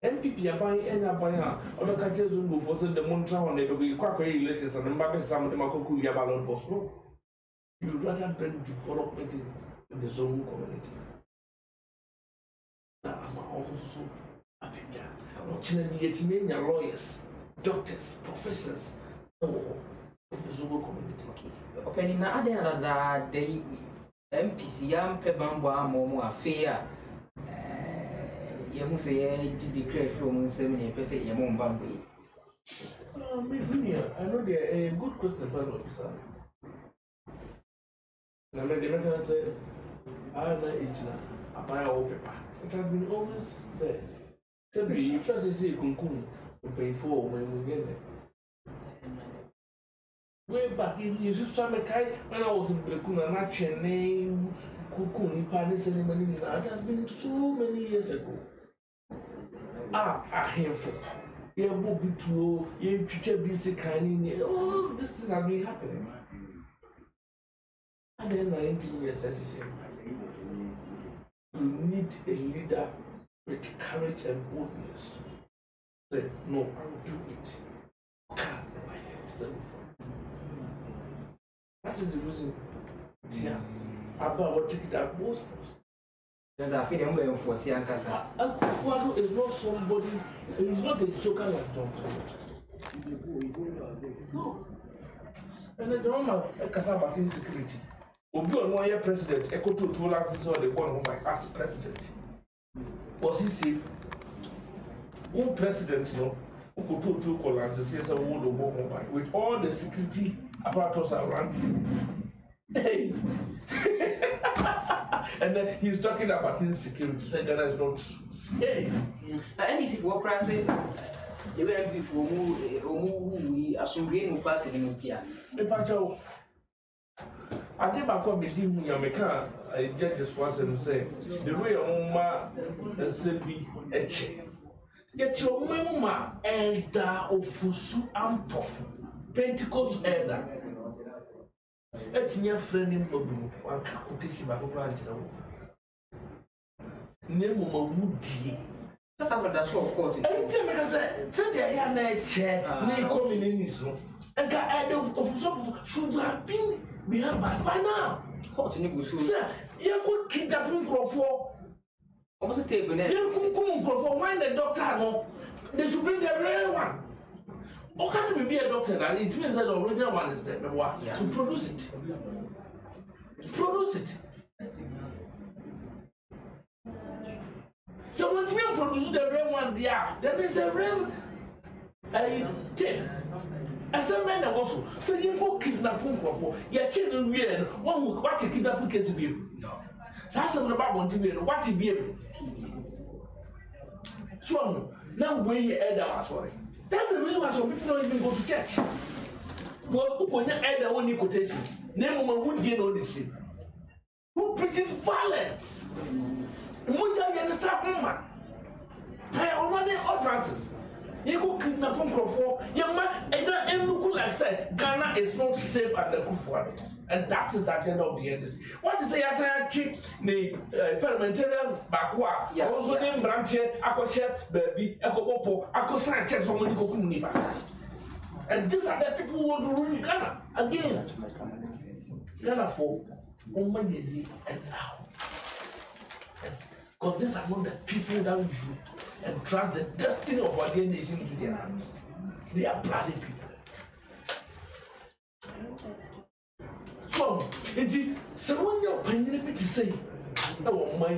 MPP are buying any buyer or the catches will go for the Montreal on the quack elections and the some of the Makoku Yabalon boss. No, you rather bring development in the zone community. Now I'm also happy there. I'm not telling you, lawyers, doctors, professors. Opening na ade na day MPC ampe bambo amomo afia ye hu se ye declare from nsem ne pese ye mo bambo Maybe I know they're a good question, officer. Now, the American said, I know it's a buy all paper. It has been always there. So, if I say, Kunkun, we pay for when we get there. Way back, you used to when I was in Brekuna, not Chennai, Kukuni, Panis, and many. It has been so many years ago. I hear for you, Bobby True, you future busy kind. All these things have been happening. And then 19 years, as you say, you need a leader with courage and boldness. Say, no, I will do it. That is the reason. Yeah, about what take it at most. Because I feel I'm going for Siankasa. Akufuado is not somebody, he's not a joker like John Paul. No. And the drama, Kasa about insecurity. Obi on 1 year president, Echo to 2 last or the one who as president. Was he safe? Who president, you know, who could 2 collars, the CSA would with all the security apparatus around him. Hey! And then he's talking about insecurity. Saying Ghana is not safe. Now, any if you cry, say, the way before we assume no part in the Mutia. If I think I come with him, Yamaka, I judge once and say, the way your mama and Selby Eche. Get your mama and Ofusu Ampofu, Pentecost Elder. It's near friend in Mobu, one quotation by Grant. Name of Woody. That's what that's what court. And tell me, I said, tell the Ayana chair, may come in this room. And got ahead of some should have been behind us by now. Court in the sir, you could kidnap him for almost a table. You could come for why the doctor no. They should bring the real one. Or can't it be a doctor? And it means that the original one is there. Yeah. So produce it. Produce it. So when you produce the real one, yeah, then there's a real tape. As a man also, so you go kidnap him for your children. One who watch a kidnapping case of you. So that's about one TV. What to be able. So now where you add our sorry. That's the reason why some people don't even go to church. Because who can add their own quotation? Name woman who did all this thing. Who preaches violence? Who tell you understand? Pay all money offenses. You go kidnap from Crawford. Your man, and look like said, Ghana is not safe at the Kufuor. And that is the agenda of the NDC. What is the answer? The parliamentarian Bakwa, also named Branche, Akoshe, Baby, Ekopopo, Akosan, checks on when you go to Nipa. And these are the people who want to rule Ghana again. Ghana for only and now. Because these are not the people that we should entrust the destiny of our dear nation into their hands. They are bloody people. So, so when you're paying to say, no, my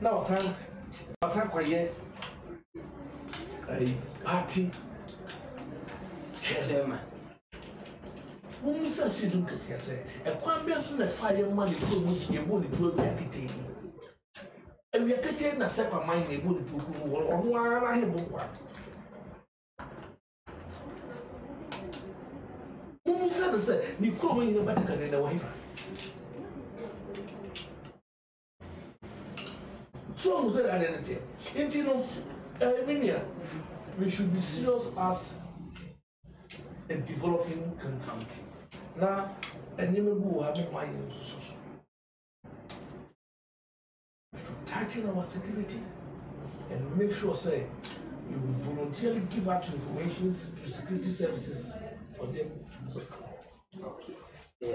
now, son, quiet a party chairman. When you say, you don't get here, say, a quite person that fire money to you won't do a package. And we are getting a second mind able to who on one I have one. Who said, you call me no better than the wife. So, who said identity? And you know, we should be serious as a developing country. Now, and you will have my social. Tighten our security and make sure, say, you will voluntarily give out information to security services for them to work. Okay.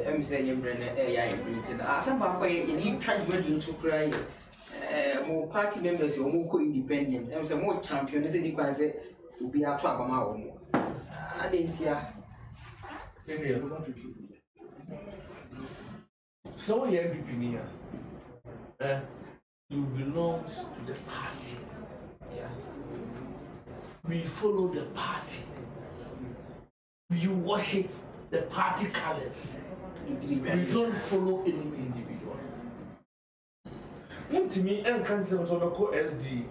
I'm saying, you're bringing some you try to cry. More party members or more independent. I'm some more champion. I said, you can say, will be a club of my own. I didn't hear. So, you're MPP here. You belong to the party. Yeah. we follow the party. We worship the party colors. We don't follow any individual. To me, and country was over called SD.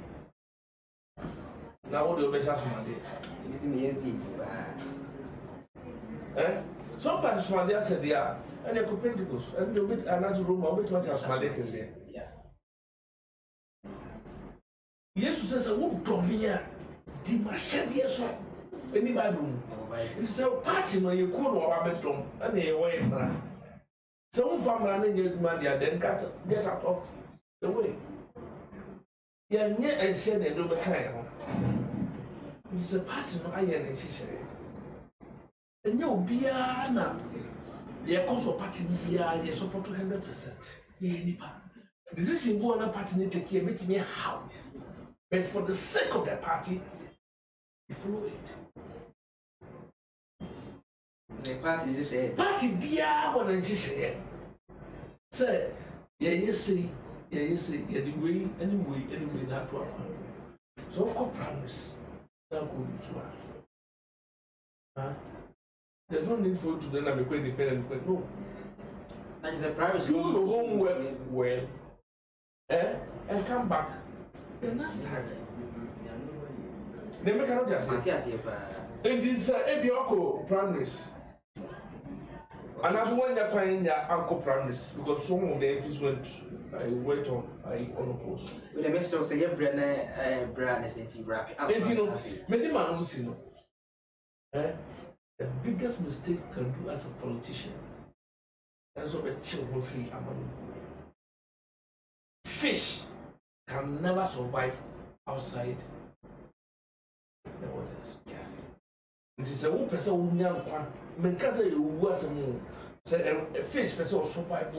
Now, what do you measure somebody? It's in the SD. Sometimes somebody said, yeah, and you could Pentecost, and you bit another room, or bit what somebody can say. Jesus says, I won't draw me here. The machete is so. Any Bible. You say, party when you call our bedroom, and they away. Some family need money, then get out of the way. Yeah, near and said they do the kind. It's a party no iron and she said. And no Biana. Yeah, cause of party beer, you support 200%. Yeah, this is in one party need to care, meet me how. But for the sake of the party, you follow it. The party just said, party beer, what did she say? Say, yeah, you see, yeah, the way, anyway, that proper. So, of promise, now go to her. There's no need for you to then have a quite independent, but no. That is a private. Do your homework well, and come back the next time. They make another just it is a Bioko promise. And that's when they're playing their uncle promise because some of the MPs went on unopposed. With the message of say, brand is anti-rap. And you know, many man will know. The biggest mistake you can do as a politician is to be children free among fish can never survive outside the waters. Yeah. It is a one person who young one. Because you was a moon. Say a fish person survive.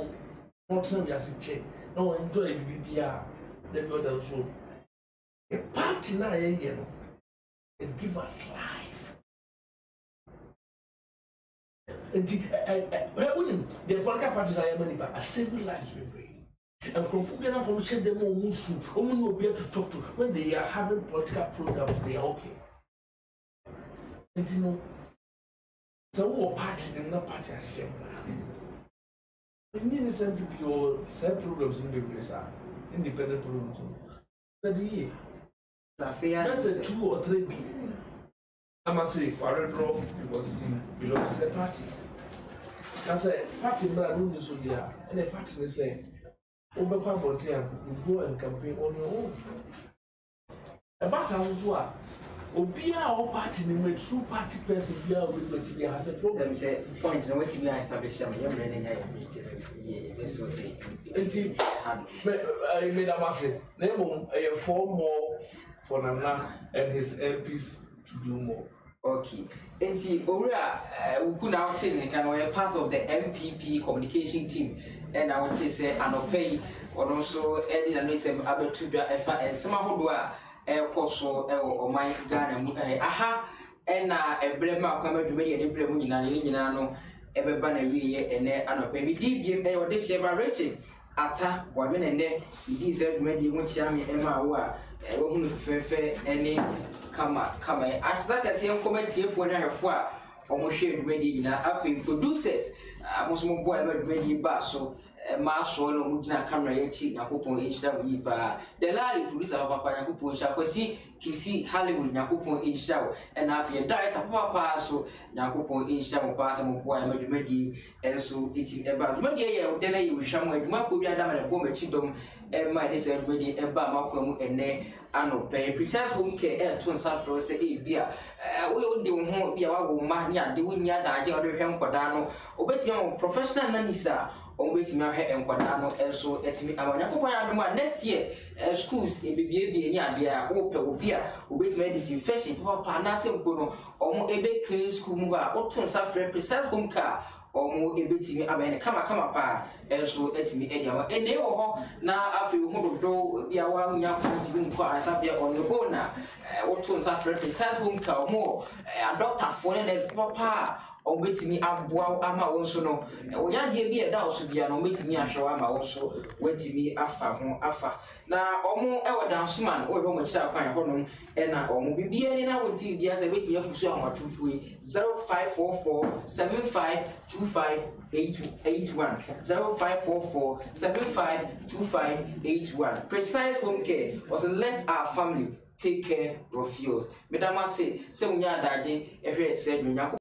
Not some as a check. No enjoy BBR. Then go down so. A party now, you know, it gives us life. And the political parties are many, but a civil lives we bring. And Confucian from share them on Musu, only will be able to talk to when they are having political programs, they are okay. And you know, so who party in the party as shame. We need some people or side programs in the place are independent programs. That's a 2 or 3 B. I must say, I draw because he belongs to the party. That's a party man who is there, and the party is saying, over volunteer, you go and campaign on your own. A bus house was be our party name a true party person be our with has a problem. Say point no way to be established. I'm this was I made a massive name a 4 more for Nana and his MPs to do more. Okay. And see, Oria, we could now take a part of the MPP communication team, and I would say, and pay, or also Eddie and Lisa Abetuda and some who are also or my Ghana. Aha, and a brema come to me and the Bremunano, ever banner we and an pay me deep or this year by Rachel. Ata, women and then it is a ready when Chami Emma. Any come as that as young comment here for another four almost shared ready in our producers. Most more boy ready bass so Marshall no Mujina camera yet, Nakupon HW. The lady producer of Papa Nakupon shall see Kissy Hollywood Nakupon HW and after a diet of Papa so Nakupon HW pass some boy ready and so it's about Media, then I will show my Makuya Dam and Bomber Chidom. My design ready and Bamakum and ne ano pay precise home care to suffer say beer. We will do home be our woman, the win ya die or him Cordano, or bet young professional Nanisa, or wait me her and Cordano, and so at me. I next year schools a baby near open beer, wait medicine fashion, Papa Nasim Puno, or more a big clean school mover, or to suffer precise home car. Or more a bit to me, I mean, come pa, and so at me, and they were now after you hold door, be a 1 young point to inquire something on the bona, or to suffer precise home car more, a doctor for as papa, obetimi aboa ama wo so no oyade bi eda oso bia no obetimi ahwewa ama wo so wetimi afa na omo ewo danceman wo ho machira kwan honom na omo bibia ni na wonti bia se wetimi apusu ahwatufue 0544 752581 0544 752581 Precise Home Care was let our family take care of yours. Madam say munya daje ehwe se